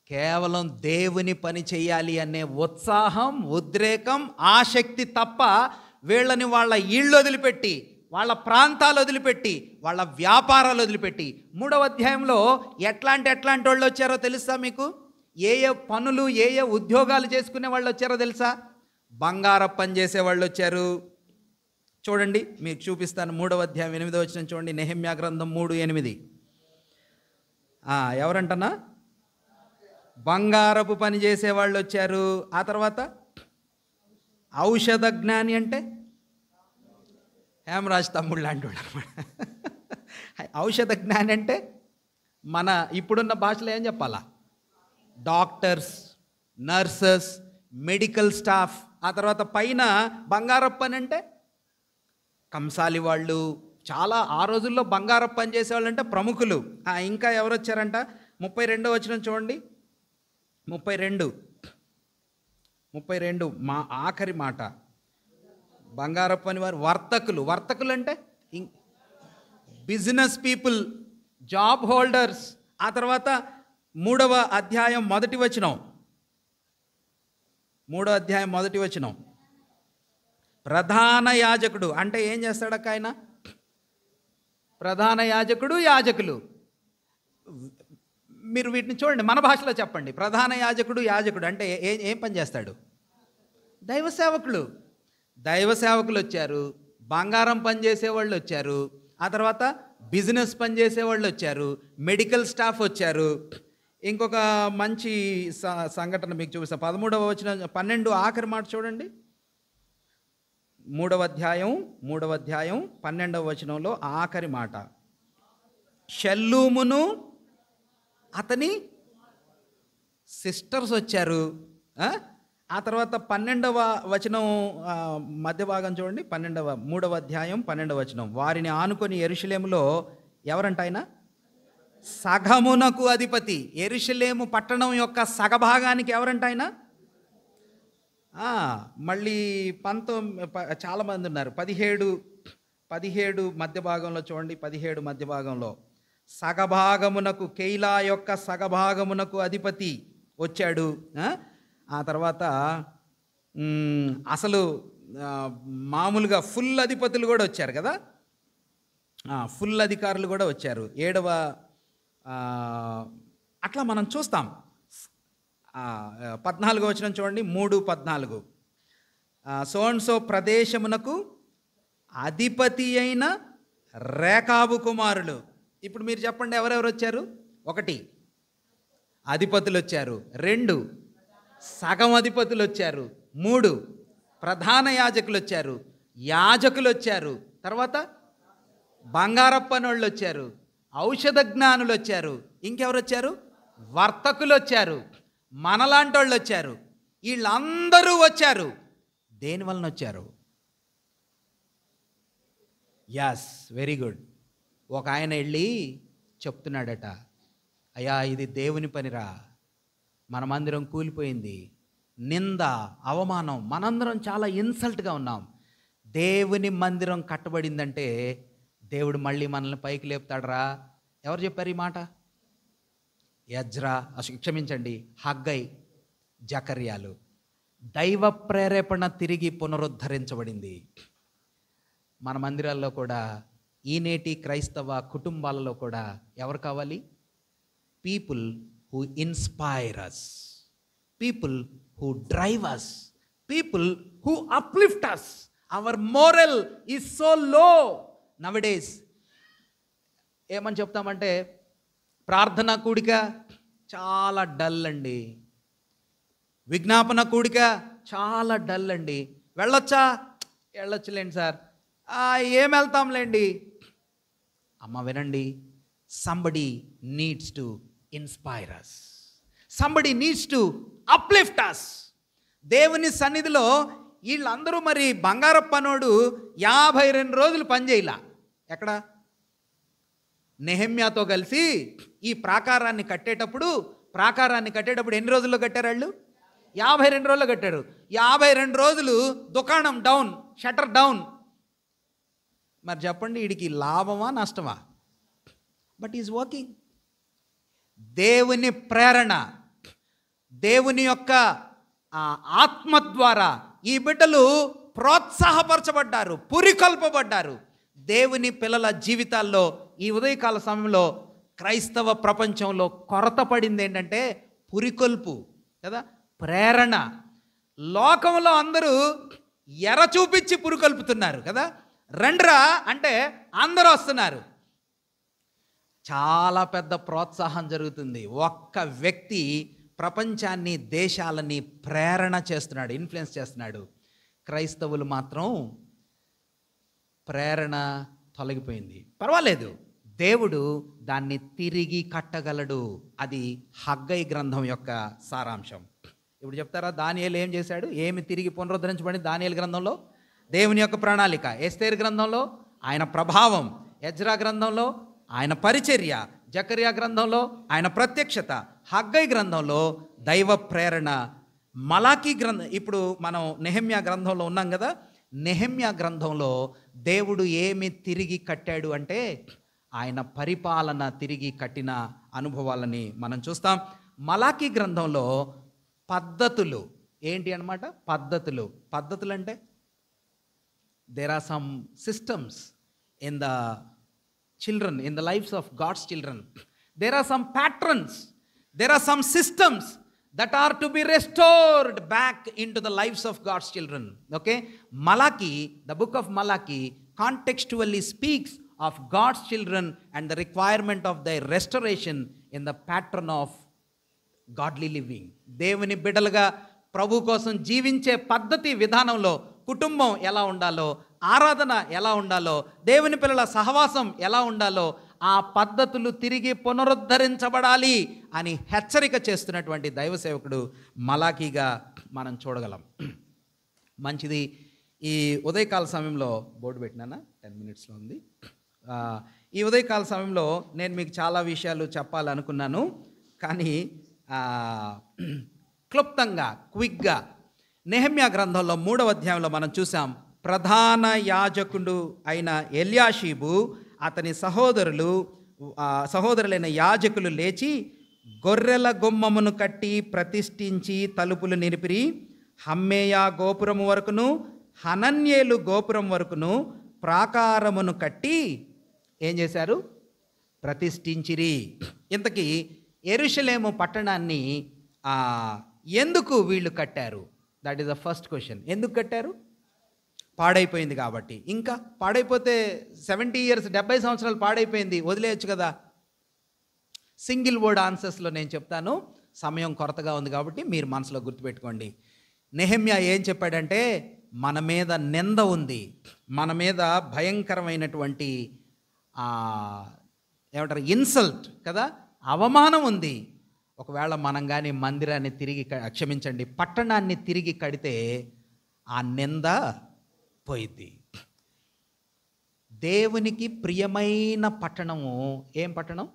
కేవలం దేవుని పని చేయాలి అనే ఉత్సాహం, ఉద్రేకం, ఆసక్తి తప్ప వీళ్ళని వాళ్ళ ఇళ్ళు వదిలిపెట్టి, వాళ్ళ ప్రాంతాలు వదిలిపెట్టి, వాళ్ళ వ్యాపారాలు వదిలిపెట్టి. 3వ అధ్యాయంలో ఎట్లాంటి వాళ్ళు వచ్చారో తెలుసా మీకు? ఏ పనులు, ఏ ఉద్యోగాలు చేసుకునే వాళ్ళు వచ్చారో తెలుసా? బంగారపు పని చేసేవాళ్ళు వచ్చారు. చూడండి, మీకు చూపిస్తాను. 3వ అధ్యాయం 8వ వచనం చూడండి. నెహెమ్యా గ్రంథం 3:8. ఎవరంటనా? బంగారపు పని చేసేవాళ్ళు వచ్చారు. ఆ తర్వాత ఔషధ జ్ఞాని అంటే హేమరాజ్ తమ్ముళ్ళు లాంటి వాడు అనమాట. ఔషధ జ్ఞాని అంటే మన ఇప్పుడున్న భాషలో ఏం చెప్పాలా? Doctors, nurses, medical staff. ఆ తర్వాత పైన బంగారపు పని అంటే కంసాలి వాళ్ళు. చాలా ఆ రోజుల్లో బంగారపు పని చేసేవాళ్ళు అంటే ప్రముఖులు. ఇంకా ఎవరు వచ్చారంట? 32వ వచనం చూడండి. 32 మా ఆఖరి మాట. బంగారపు పని వారు వర్తకులు అంటే బిజినెస్ పీపుల్, జాబ్ హోల్డర్స్. ఆ తర్వాత 3వ అధ్యాయం 1వ వచనం. 3వ అధ్యాయం 1వ వచనం. ప్రధాన యాజకుడు అంటే ఏం చేస్తాడక్క ఆయన? ప్రధాన యాజకుడు, యాజకులు. మీరు వీటిని చూడండి, మన భాషలో చెప్పండి. ప్రధాన యాజకుడు అంటే ఏం పని చేస్తాడు? దైవ సేవకులు వచ్చారు, బంగారం పని చేసేవాళ్ళు వచ్చారు, ఆ తర్వాత బిజినెస్ పని చేసేవాళ్ళు వచ్చారు, మెడికల్ స్టాఫ్ వచ్చారు. ఇంకొక మంచి సంఘటన మీకు చూపిస్తాను. 13వ వచనం, 12 ఆఖరి మాట చూడండి. 3వ అధ్యాయం 12వ వచనంలో ఆఖరి మాట. షల్లూమును అతని సిస్టర్స్ వచ్చారు. ఆ తర్వాత 12వ వచనం మధ్య భాగం చూడండి. 3వ అధ్యాయం 12వ వచనం. వారిని ఆనుకొని యెరూషలేములో ఎవరంట ఆయన? సగమునకు అధిపతి. యెరూషలేము పట్టణం యొక్క సగభాగానికి ఎవరంట ఆయన? మళ్ళీ 19 చాలామంది ఉన్నారు. 17 మధ్య భాగంలో చూడండి. 17 మధ్య భాగంలో సగభాగమునకు, కెయిలా యొక్క సగభాగమునకు అధిపతి వచ్చాడు. ఆ తర్వాత అసలు మామూలుగా ఫుల్ అధిపతులు కూడా వచ్చారు కదా, ఫుల్ అధికారులు కూడా వచ్చారు. 7వ అట్లా మనం చూస్తాం. 14వ వచనం చూడండి. 3:14. సో ప్రదేశమునకు అధిపతి అయిన రేకాబు కుమారులు. ఇప్పుడు మీరు చెప్పండి, ఎవరెవరు వచ్చారు? 1 అధిపతులు వచ్చారు, 2 సగం అధిపతులు వచ్చారు, 3 ప్రధాన యాజకులు వచ్చారు, యాజకులు వచ్చారు, తర్వాత బంగారప్పనోళ్ళు వచ్చారు, ఔషధ జ్ఞానులు వచ్చారు, ఇంకెవరు వచ్చారు? వర్తకులు వచ్చారు, మనలాంటి వాళ్ళు వచ్చారు. వీళ్ళందరూ వచ్చారు. దేని వలన వచ్చారు? Yes, very good. ఒక ఆయన వెళ్ళి చెప్తున్నాడట, అయ్యా ఇది దేవుని పనిరా, మన మందిరం కూలిపోయింది, నింద, అవమానం, మనందరం చాలా ఇన్సల్ట్గా ఉన్నాం. దేవుని మందిరం కట్టబడిందంటే దేవుడు మళ్ళీ మనల్ని పైకి లేపుతాడరా. ఎవరు చెప్పారు ఈ మాట? ఎజ్రా, క్షమించండి, హగ్గై, జకర్యాలు. దైవ ప్రేరేపణ తిరిగి పునరుద్ధరించబడింది. మన మందిరాల్లో కూడా, ఈనేటి క్రైస్తవ కుటుంబాలలో కూడా ఎవరు కావాలి? People who inspire us, people who drive us, people who uplift us. Our moral is so low nowadays. ఏమని చెప్తామంటే, ప్రార్థన కూడిక చాలా డల్ అండి, విజ్ఞాపన కూడిక చాలా డల్ అండి, వెళ్ళొచ్చులేండి సార్, ఏం వెళ్తాంలేండి. అమ్మ వినండి, somebody needs to inspire us, somebody needs to uplift us. దేవుని సన్నిధిలో వీళ్ళందరూ మరి బంగారప్పనోడు 52 రోజులు పనిచేయాల. ఎక్కడ? నెహెమ్యాతో కలిసి ఈ ప్రాకారాన్ని కట్టేటప్పుడు ఎన్ని రోజుల్లో కట్టారు వాళ్ళు? 52 రోజుల్లో కట్టారు. 52 రోజులు దుకాణం డౌన్, షట్టర్ డౌన్. మరి చెప్పండి, వీడికి లాభమా నష్టమా? But is working. దేవుని ప్రేరణ, దేవుని యొక్క ఆత్మ ద్వారా ఈ బిడ్డలు ప్రోత్సాహపరచబడ్డారు, పురికొల్పబడ్డారు. దేవుని పిల్లల జీవితాల్లో ఈ ఉదయకాల సమయంలో క్రైస్తవ ప్రపంచంలో కొరత పడింది ఏంటంటే పురికొల్పు కదా, ప్రేరణ. లోకంలో అందరూ ఎర చూపించి పురికొల్పుతున్నారు కదా, రండ్రా అంటే అందరూ వస్తున్నారు. చాలా పెద్ద ప్రోత్సాహం జరుగుతుంది. ఒక్క వ్యక్తి ప్రపంచాన్ని, దేశాలని ప్రేరణ చేస్తున్నాడు, ఇన్ఫ్లుయెన్స్ చేస్తున్నాడు. క్రైస్తవులు మాత్రం ప్రేరణ తొలగిపోయింది. పర్వాలేదు, దేవుడు దాన్ని తిరిగి కట్టగలడు. అది హగ్గై గ్రంథం యొక్క సారాంశం. ఇప్పుడు చెప్తారా, దానియేలు ఏం చేశాడు? ఏమి తిరిగి పునరుద్ధరించబడింది దానియేలు గ్రంథంలో? దేవుని యొక్క ప్రణాళిక. ఎస్తేరు గ్రంథంలో ఆయన ప్రభావం, ఎజ్రా గ్రంథంలో ఆయన పరిచర్య, జకర్యా గ్రంథంలో ఆయన ప్రత్యక్షత, హగ్గై గ్రంథంలో దైవ ప్రేరణ, మలాకీ గ్రంథం. ఇప్పుడు మనం నెహెమ్యా గ్రంథంలో ఉన్నాం కదా, నెహెమ్యా గ్రంథంలో దేవుడు ఏమి తిరిగి కట్టాడు అంటే ఆయన పరిపాలన తిరిగి కట్టిన అనుభవాలని మనం చూస్తాం. మలాకీ గ్రంథంలో పద్ధతులు ఏంటి అన్నమాట? పద్ధతులు అంటే there are some systems in the children, in the lives of God's children. There are some patterns, there are some systems that are to be restored back into the lives of God's children. Okay, Malachi, the book of Malachi contextually speaks of God's children and the requirement of their restoration in the pattern of godly living. దేవుని బిడ్డలుగా ప్రభు కోసం జీవించే పద్ధతి విధానంలో కుటుంబం ఎలా ఉండాలో, ఆరాధన ఎలా ఉండాలో, దేవుని పిల్లల సహవాసం ఎలా ఉండాలో, ఆ పద్ధతులు తిరిగి పునరుద్ధరించబడాలి అని హెచ్చరిక చేస్తున్నటువంటి దైవ సేవకుడు మలాకీగా మనం చూడగలం. మంచిది. ఈ ఉదయకాల సమయంలో బోర్డు పెట్టినానా, 10 minutesలో ఉంది. ఈ ఉదయకాల సమయంలో నేను మీకు చాలా విషయాలు చెప్పాలనుకున్నాను, కానీ క్లుప్తంగా, క్విక్గా నెహెమ్యా గ్రంథంలో 3వ అధ్యాయంలో మనం చూసాం. ప్రధాన యాజకుడు అయిన ఎల్యాషీబు, అతని సహోదరులైన యాజకులు లేచి గొర్రెల గుమ్మమును కట్టి ప్రతిష్ఠించి తలుపులు నిలిపిరి. హమ్మేయా గోపురము వరకును హనన్యేలు గోపురం వరకును ప్రాకారమును కట్టి ఏం చేశారు? ప్రతిష్ఠించిరి. ఇంతకీ యెరూషలేము పట్టణాన్ని ఎందుకు వీళ్ళు కట్టారు? That is the first question. ఎందుకు కట్టారు? పాడైపోయింది కాబట్టి. ఇంకా పాడైపోతే 70 years, 70 సంవత్సరాలు పాడైపోయింది, వదిలేయచ్చు కదా. సింగిల్ వర్డ్ ఆన్సర్స్లో నేను చెప్తాను, సమయం కొరతగా ఉంది కాబట్టి మీరు మనసులో గుర్తుపెట్టుకోండి. నెహెమ్యా ఏం చెప్పాడంటే, మన మీద నింద ఉంది, మన మీద భయంకరమైనటువంటి ఏమంటారు, ఇన్సల్ట్ కదా, అవమానం ఉంది. ఒకవేళ మనం కానీ మందిరాన్ని తిరిగి, క్షమించండి, పట్టణాన్ని తిరిగి కడితే ఆ నింద పోయిద్ది. దేవునికి ప్రియమైన పట్టణము ఏం పట్టణం?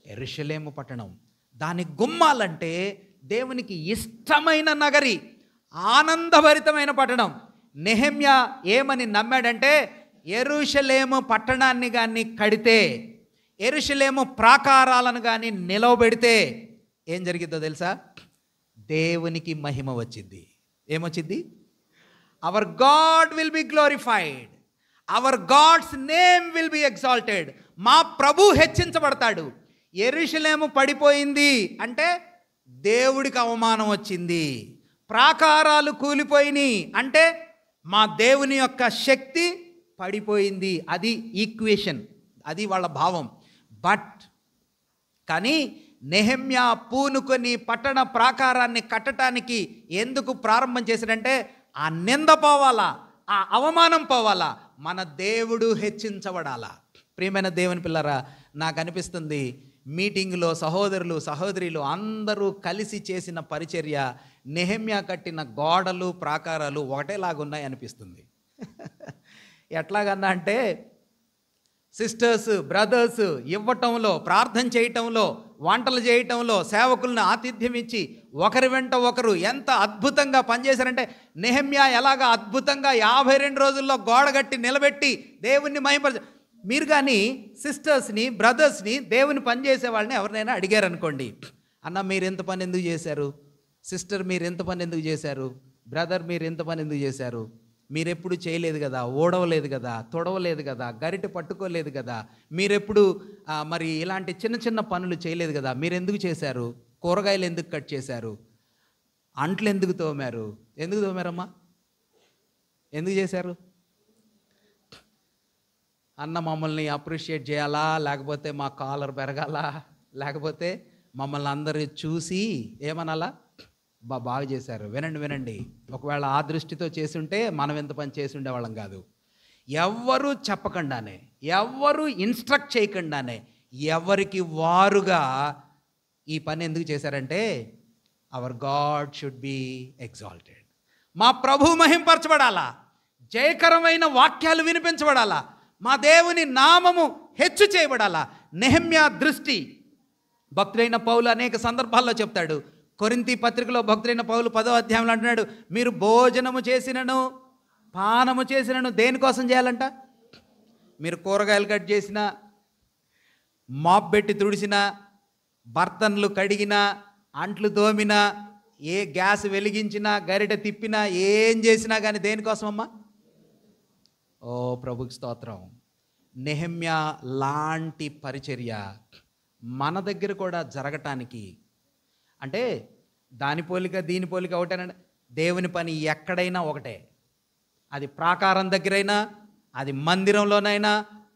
యెరూషలేము పట్టణం. దాని గుమ్మాలంటే దేవునికి ఇష్టమైన నగరి, ఆనందభరితమైన పట్టణం. నెహెమ్యా ఏమని నమ్మాడంటే, యెరూషలేము పట్టణాన్ని కానీ కడితే, యెరూషలేము ప్రాకారాలను కానీ నిలవబెడితే ఏం జరిగిద్దో తెలుసా? దేవునికి మహిమ వచ్చింది. ఏమొచ్చింది? Our God will be glorified, our God's name will be exalted. మా ప్రభు హెచ్చించబడతాడు. యెరూషలేము పడిపోయింది అంటే దేవుడికి అవమానం వచ్చింది. ప్రాకారాలు కూలిపోయినాయి అంటే మా దేవుని యొక్క శక్తి పడిపోయింది. అది ఈక్వేషన్, అది వాళ్ళ భావం. బట్ కానీ నెహెమ్యా పూనుకొని పట్టణ ప్రాకారాన్ని కట్టడానికి ఎందుకు ప్రారంభం చేశాడంటే, ఆ నింద పోవాలా, ఆ అవమానం పోవాలా, మన దేవుడు హెచ్చించబడాలా. ప్రియమైన దేవుని పిల్లరా, నాకు అనిపిస్తుంది మీటింగ్లో సహోదరులు సహోదరులు అందరూ కలిసి చేసిన పరిచర్య, నెహెమ్యా కట్టిన గోడలు ప్రాకారాలు ఒకటేలాగున్నాయి అనిపిస్తుంది. ఎట్లాగన్నా అంటే సిస్టర్స్, బ్రదర్స్ ఇవ్వటంలో, ప్రార్థన చేయటంలో, వంటలు చేయటంలో, సేవకులను ఆతిథ్యం ఇచ్చి ఒకరి వెంట ఒకరు ఎంత అద్భుతంగా పనిచేశారంటే, నెహెమ్యా ఎలాగా అద్భుతంగా 52 రోజుల్లో గోడగట్టి నిలబెట్టి దేవుణ్ణి మహిమపరచ. మీరు కానీ సిస్టర్స్ని, బ్రదర్స్ని, దేవుని పని చేసే వాళ్ళని ఎవరినైనా అడిగారనుకోండి, అన్న మీరు ఎంత పని ఎందుకు చేశారు, సిస్టర్ మీరు ఎంత పని ఎందుకు చేశారు, బ్రదర్ మీరు ఎంత పని ఎందుకు చేశారు, మీరెప్పుడు చేయలేదు కదా, ఓడవలేదు కదా, తొడవలేదు కదా, గరిటె పట్టుకోలేదు కదా, మీరెప్పుడు మరి ఇలాంటి చిన్న చిన్న పనులు చేయలేదు కదా, మీరు ఎందుకు చేశారు, కూరగాయలు ఎందుకు కట్ చేశారు, అంట్లు ఎందుకు తోమారు, ఎందుకు తోమారమ్మా, ఎందుకు చేశారు? అన్న మమ్మల్ని అప్రిషియేట్ చేయాలా, లేకపోతే మా కాలర్ పెరగాలా, లేకపోతే మమ్మల్ని అందరూ చూసి ఏమనాలా, బాగా చేశారు. వినండి, ఒకవేళ ఆ దృష్టితో చేసుంటే మనం ఎంత పని చేసి ఉండేవాళ్ళం కాదు. ఎవ్వరూ చెప్పకుండానే, ఎవ్వరూ ఇన్స్ట్రక్ట్ చేయకుండానే ఎవరికి వారుగా ఈ పని ఎందుకు చేశారంటే, our God should be exalted. మా ప్రభు మహింపరచబడాలా, జయకరమైన వాక్యాలు వినిపించబడాలా, మా దేవుని నామము హెచ్చు చేయబడాలా. నెహెమ్యా దృష్టి, భక్తుడైన పౌలు అనేక సందర్భాల్లో చెప్తాడు. కొరింథీ పత్రికలో భక్తుడైన పౌలు 10వ అధ్యాయంలో అంటున్నాడు, మీరు భోజనము చేసినను పానము చేసినను దేనికోసం చేయాలంట? మీరు కూరగాయలు కట్ చేసినా, మాప్ పెట్టి తుడిసినా, బర్తన్లు కడిగినా, అంట్లు తోమినా, ఏ గ్యాస్ వెలిగించినా, గరిటె తిప్పినా, ఏం చేసినా కానీ దేనికోసమమ్మా? ఓ ప్రభుకి స్తోత్రం. నెహెమ్యా లాంటి పరిచర్య మన దగ్గర కూడా జరగటానికి, అంటే దాని పోలిక దీని పోలిక ఒకటేనండి. దేవుని పని ఎక్కడైనా ఒకటే, అది ప్రాకారం దగ్గరైనా, అది మందిరంలోనైనా,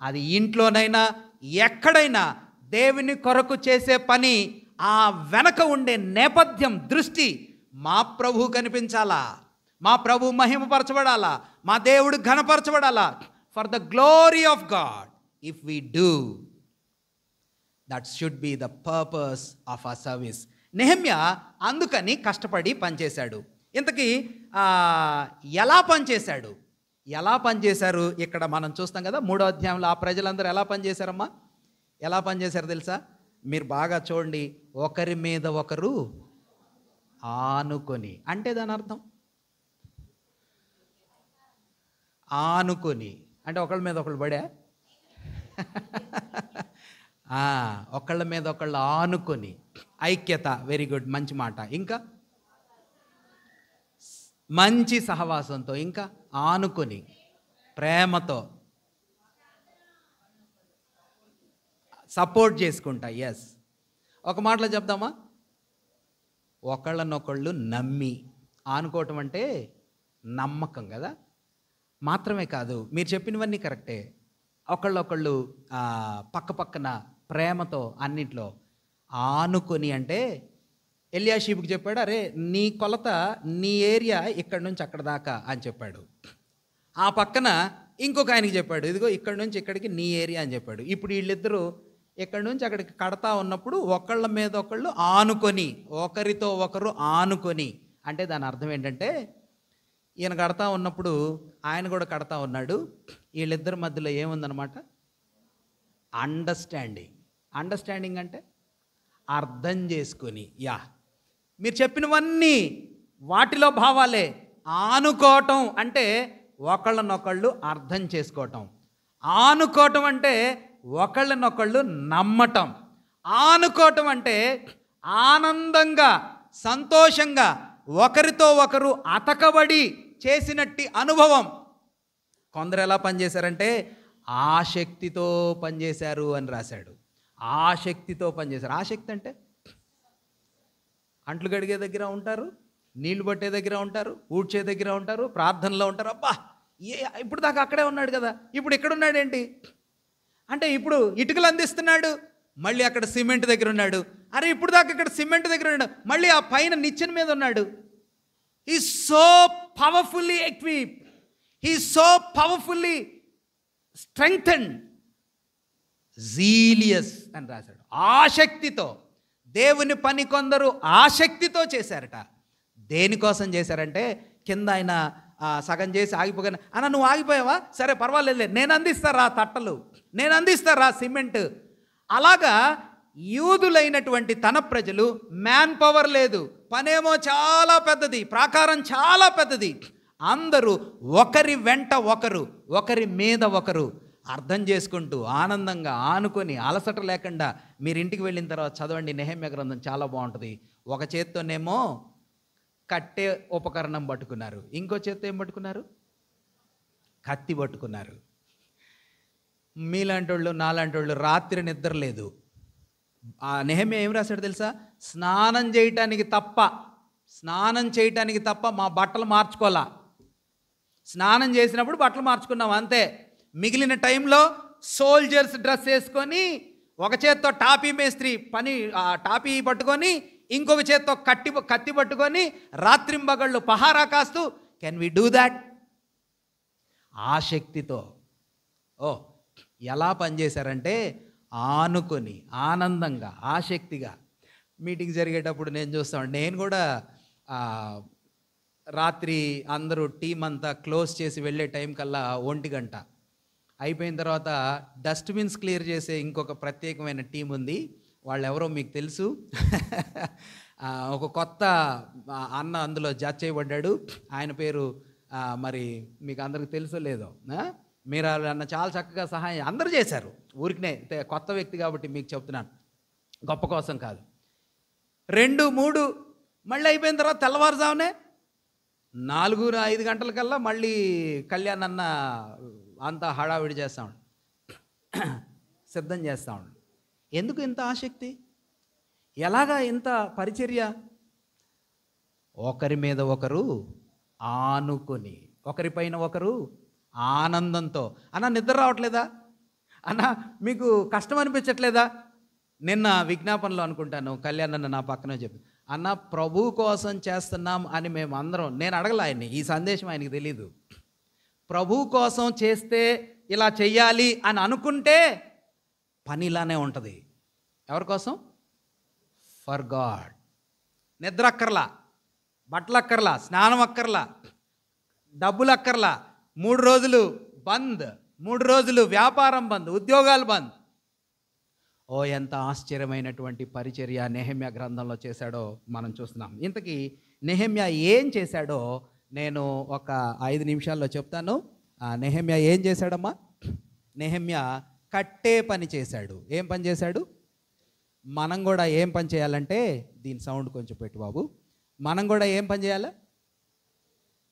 అది ఇంట్లోనైనా, ఎక్కడైనా దేవుని కొరకు చేసే పని ఆ వెనక ఉండే నేపథ్యం దృష్టి మా ప్రభు కనిపించాలా, మా ప్రభు మహిమపరచబడాలా, మా దేవుడు ఘనపరచబడాలా. For the glory of God if we do, that should be the purpose of our service. Nehemiah అందుకని కష్టపడి పనిచేశాడు. ఇంతకీ ఎలా పనిచేశాడు, ఎలా పనిచేశారు ఇక్కడ మనం చూస్తాం కదా. 3వ అధ్యాయంలో ఆ ప్రజలందరూ ఎలా పనిచేశారమ్మా, ఎలా పనిచేశారు తెలుసా? మీరు బాగా చూడండి. ఒకరి మీద ఒకరు ఆనుకొని, అంటే దాని అర్థం ఆనుకొని అంటే ఒకళ్ళ మీద ఒకళ్ళు పడా, ఒకళ్ళ మీద ఒకళ్ళు ఆనుకొని, ఐక్యత, వెరీ గుడ్, మంచి మాట. ఇంకా మంచి సహవాసంతో, ఇంకా ఆనుకొని ప్రేమతో సపోర్ట్ చేసుకుంటా. ఎస్, ఒక మాటలో చెప్దామా, ఒకళ్ళనొకళ్ళు నమ్మి ఆనుకోవటం అంటే నమ్మకం కదా. మాత్రమే కాదు, మీరు చెప్పినవన్నీ కరెక్టే, ఒకళ్ళొకళ్ళు పక్క పక్కన ప్రేమతో అన్నింటిలో ఆనుకొని. అంటే ఎల్యాషీబుకి చెప్పాడు, అరే నీ కొలత, నీ ఏరియా ఇక్కడ నుంచి అక్కడ దాకా అని చెప్పాడు. ఆ పక్కన ఇంకొక ఆయనకి చెప్పాడు, ఇదిగో ఇక్కడ నుంచి ఇక్కడికి నీ ఏరియా అని చెప్పాడు. ఇప్పుడు వీళ్ళిద్దరూ ఇక్కడ నుంచి అక్కడికి కడతా ఉన్నప్పుడు ఒకళ్ళ మీద ఒకళ్ళు ఆనుకొని, ఒకరితో ఒకరు ఆనుకొని, అంటే దాని అర్థం ఏంటంటే, ఈయన కడతా ఉన్నప్పుడు ఆయన కూడా కడతా ఉన్నాడు, వీళ్ళిద్దరి మధ్యలో ఏముందనమాట, అండర్స్టాండింగ్. అండర్స్టాండింగ్ అంటే అర్థం చేసుకొని, మీరు చెప్పినవన్నీ వాటిలో భావాలే. ఆనుకోవటం అంటే ఒకళ్ళనొకళ్ళు అర్థం చేసుకోవటం, ఆనుకోవటం అంటే ఒకళ్ళనొకళ్ళు నమ్మటం, ఆనుకోవటం అంటే ఆనందంగా, సంతోషంగా ఒకరితో ఒకరు అతకబడి చేసినట్టి అనుభవం. కొందరు ఎలా పనిచేశారంటే ఆసక్తితో పనిచేశారు అని రాశాడు. ఆసక్తితో పనిచేశారు. ఆసక్తి అంటే అంట్లు గడిగే దగ్గర ఉంటారు, నీళ్లు పట్టే దగ్గర ఉంటారు, ఊడ్చే దగ్గర ఉంటారు, ప్రార్థనలో ఉంటారు. అబ్బా ఇప్పుడు దాకా అక్కడే ఉన్నాడు కదా, ఇప్పుడు ఇక్కడ ఉన్నాడేంటి అంటే, ఇప్పుడు ఇటుకలు అందిస్తున్నాడు, మళ్ళీ అక్కడ సిమెంట్ దగ్గర ఉన్నాడు. అరే ఇప్పుడు దాకా ఇక్కడ సిమెంట్ దగ్గర ఉన్నాడు, మళ్ళీ ఆ పైన నిచ్చెన మీద ఉన్నాడు. He so powerfully equipped, he so powerfully strengthened, jealous అని రాశాడు. ఆసక్తితో దేవుని పని కొందరు ఆసక్తితో చేశారట. దేనికోసం చేశారంటే, కింద ఆయన సగం చేసి ఆగిపోగానే అన్న నువ్వు ఆగిపోయావా, సరే పర్వాలేదులే, నేను అందిస్తారా తట్టలు, నేను అందిస్తారా సిమెంట్. అలాగా యూదులైనటువంటి తన ప్రజలు మ్యాన్ పవర్ లేదు, పనేమో చాలా పెద్దది, ప్రాకారం చాలా పెద్దది, అందరూ ఒకరి వెంట ఒకరు, ఒకరి మీద ఒకరు అర్థం చేసుకుంటూ ఆనందంగా ఆనుకొని అలసట లేకుండా. మీరు ఇంటికి వెళ్ళిన తర్వాత చదవండి, నెహెమ్యా గ్రంథం చాలా బాగుంటుంది. ఒక చేత్తోనేమో కట్టే ఉపకరణం పట్టుకున్నారు, ఇంకో చేత్తో ఏం పట్టుకున్నారు, కత్తి పట్టుకున్నారు. మీలాంటి వాళ్ళు నాలాంటి వాళ్ళు రాత్రి నిద్ర లేదు. ఆ నెహెమ్యా ఏం రాశాడు తెలుసా, స్నానం చేయటానికి తప్ప మా బట్టలు మార్చుకోవాలా. స్నానం చేసినప్పుడు బట్టలు మార్చుకున్నాం అంతే. మిగిలిన టైంలో సోల్జర్స్ డ్రెస్ వేసుకొని ఒక చేత్తో టాపీ మేస్త్రి పని టాపీ పట్టుకొని ఇంకొక చేత్తో కత్తి పట్టుకొని రాత్రింబగళ్ళు పహారా కాస్తూ, కెన్ వి డూ దాట్? ఆసక్తితో ఎలా పనిచేశారంటే ఆనుకొని ఆనందంగా ఆసక్తిగా. మీటింగ్ జరిగేటప్పుడు నేను చూస్తాను, నేను కూడా రాత్రి అందరూ టీం అంతా క్లోజ్ చేసి వెళ్ళే టైం కల్లా 1 గంట అయిపోయిన తర్వాత డస్ట్బిన్స్ క్లియర్ చేసే ఇంకొక ప్రత్యేకమైన టీం ఉంది. వాళ్ళు ఎవరో మీకు తెలుసు. ఒక కొత్త అన్న అందులో జడ్జ్ చేయబడ్డాడు. ఆయన పేరు మరి మీకు అందరికి తెలుసో లేదో, మీరు అన్న చాలా చక్కగా సహాయం అందరూ చేశారు. ఊరికినే కొత్త వ్యక్తి కాబట్టి మీకు చెప్తున్నాను, గొప్ప కోసం కాదు. 2, 3 మళ్ళీ అయిపోయిన తర్వాత తెల్లవారుజామునే 4-5 గంటలకల్లా మళ్ళీ కళ్యాణ్ అన్న అంతా హడావిడి చేస్తాడు, సిద్ధం చేస్తాడు. ఎందుకు ఇంత ఆసక్తి? ఎలాగా ఇంత పరిచర్య? ఒకరి మీద ఒకరు ఆనుకొని, ఒకరిపైన ఒకరు ఆనందంతో. అన్న నిద్ర రావట్లేదా? అన్న మీకు కష్టం అనిపించట్లేదా? నిన్న విజ్ఞాపనలో అనుకుంటాను కళ్యాణ్ అన్న నా పక్కనే చెప్పి, అన్న ప్రభు కోసం చేస్తున్నాం అని మేము అందరం, నేను అడగల ఆయన్ని, ఈ సందేశం ఆయనకి తెలీదు. ప్రభు కోసం చేస్తే ఇలా చెయ్యాలి అని అనుకుంటే పని ఇలానే ఉంటుంది. ఎవరి కోసం? For God. నిద్ర అక్కర్లా, బట్టలు అక్కర్లా, స్నానం అక్కర్లా, డబ్బులు అక్కర్లా. 3 రోజులు బంద్, 3 రోజులు వ్యాపారం బంద్, ఉద్యోగాలు బంద్. ఎంత ఆశ్చర్యమైనటువంటి పరిచర్య నెహెమ్యా గ్రంథంలో చేశాడో మనం చూస్తున్నాం. ఇంతకీ నెహెమ్యా ఏం చేశాడో నేను ఒక 5 నిమిషాల్లో చెప్తాను. నెహెమ్యా ఏం చేశాడమ్మా? నెహెమ్యా కట్టే పని చేశాడు. ఏం పని చేశాడు? మనం కూడా ఏం పని చేయాలంటే, దీని సౌండ్ కొంచెం పెట్టు బాబు, మనం కూడా ఏం పని చేయాలి?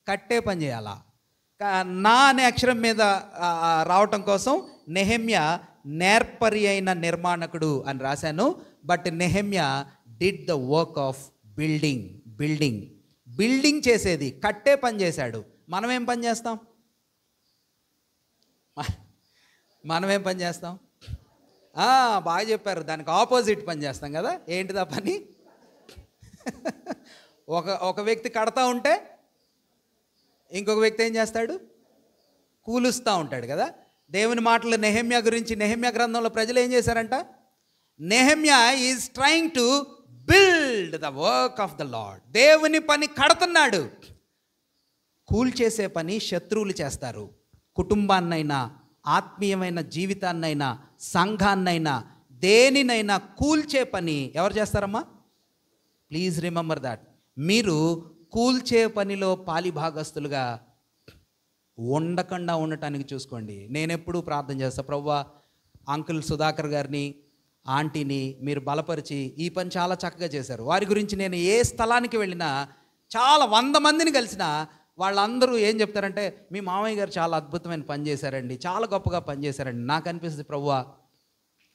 కట్టే పని చేయాలా? నా అనే అక్షరం మీద రావటం కోసం నెహెమ్యా నేర్పరి అయిన నిర్మాణకుడు అని రాశాను. But Nehemiah did the work of building చేసేది, కట్టే పని చేశాడు. మనం ఏం పని చేస్తాం? బాగా చెప్పారు, దానికి ఆపోజిట్ పని చేస్తాం కదా. ఏంటిదా పని? ఒక వ్యక్తి కడతా ఉంటే ఇంకొక వ్యక్తి ఏం చేస్తాడు? కూలుస్తూ ఉంటాడు కదా. దేవుని మాటలు నెహెమ్యా గురించి నెహెమ్యా గ్రంథంలో ప్రజలు ఏం చేశారంట? Nehemiah is trying to build the work of the lord. దేవుని పని కడుతున్నాడు. కూల్చేసే పని శత్రువులు చేస్తారు. కుటుంబాన్నైనా, ఆత్మీయమైన జీవితాన్నైనా, సంఘాన్నైనా, దేనినైనా కూల్చే పని ఎవరు చేస్తారమ్మా? Please remember that. మీరు కూల్చే పనిలో పాలిభాగస్తులుగా ఉండకుండా ఉండటానికి చూసుకోండి. నేను ఎప్పుడూ ప్రార్థన చేస్తాను, ప్రభువా అంకుల్ సుధాకర్ గారిని, ఆంటీని మీరు బలపరిచి ఈ పని చాలా చక్కగా చేశారు. వారి గురించి నేను ఏ స్థలానికి వెళ్ళినా, చాలా 100 మందిని కలిసినా వాళ్ళందరూ ఏం చెప్తారంటే, మీ మామయ్య గారు చాలా అద్భుతమైన పని చేశారండి, చాలా గొప్పగా పని చేశారండి. నాకు అనిపిస్తుంది, ప్రభువా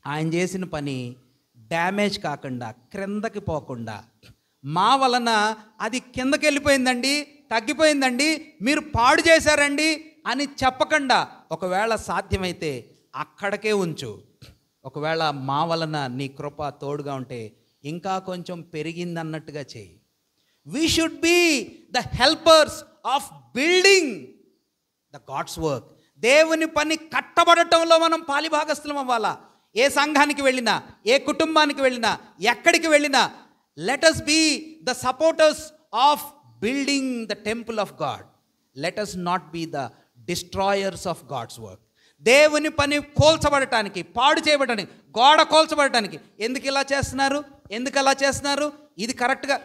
ఆయన చేసిన పని డ్యామేజ్ కాకుండా, క్రిందకి పోకుండా, మా వలన అది కిందకి వెళ్ళిపోయిందండి, తగ్గిపోయిందండి, మీరు పాడు చేశారండి అని చెప్పకుండా, ఒకవేళ సాధ్యమైతే అక్కడికే ఉంచు. ఒకవేళ మా వలన నీ కృప తోడుగా ఉంటే ఇంకా కొంచెం పెరిగిందన్నట్టుగా చేయి. We should be the helpers of building the God's work. దేవుని పని కట్టబడటంలో మనం పాలిభాగస్థులం అవ్వాలా. ఏ సంఘానికి వెళ్ళినా, ఏ కుటుంబానికి వెళ్ళినా, ఎక్కడికి వెళ్ళినా, let us be the supporters of building the temple of God. Let us not be the destroyers of God's work. దేవుని పని కోల్చబడటానికి, పాడు చేయబడటానికి, గోడ కోల్చబడటానికి ఎందుకు ఇలా చేస్తున్నారు, ఎందుకు అలా చేస్తున్నారు, ఇది కరెక్ట్గా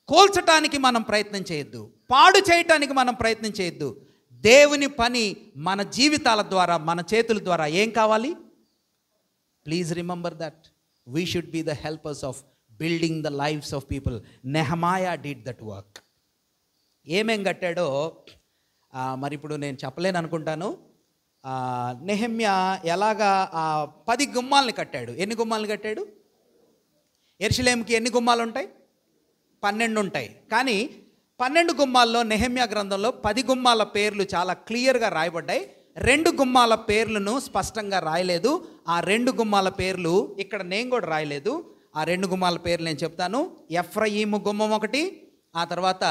కోల్చటానికి మనం ప్రయత్నం చేయొద్దు, పాడు చేయటానికి మనం ప్రయత్నం చేయొద్దు. దేవుని పని మన జీవితాల ద్వారా, మన చేతుల ద్వారా ఏం కావాలి? Please remember that we should be the helpers of building the lifes of people. Nehemiah did that work. ఏమేం కట్టాడో మరి ఇప్పుడు నేను చెప్పలేను అనుకుంటాను. నెహెమ్యా ఎలాగా 10 గుమ్మాలని కట్టాడు. ఎన్ని గుమ్మాలను కట్టాడు? యెరూషలేముకి ఎన్ని గుమ్మాలు ఉంటాయి? 12 ఉంటాయి. కానీ 12 గుమ్మాల్లో నెహెమ్యా గ్రంథంలో 10 గుమ్మాల పేర్లు చాలా క్లియర్గా రాయబడ్డాయి. 2 గుమ్మాల పేర్లను స్పష్టంగా రాయలేదు. ఆ 2 గుమ్మాల పేర్లు ఇక్కడ నేను కూడా రాయలేదు. ఆ 2 గుమ్మాల పేర్లు నేను చెప్తాను. ఎఫ్రయీము గుమ్మం ఒకటి, ఆ తర్వాత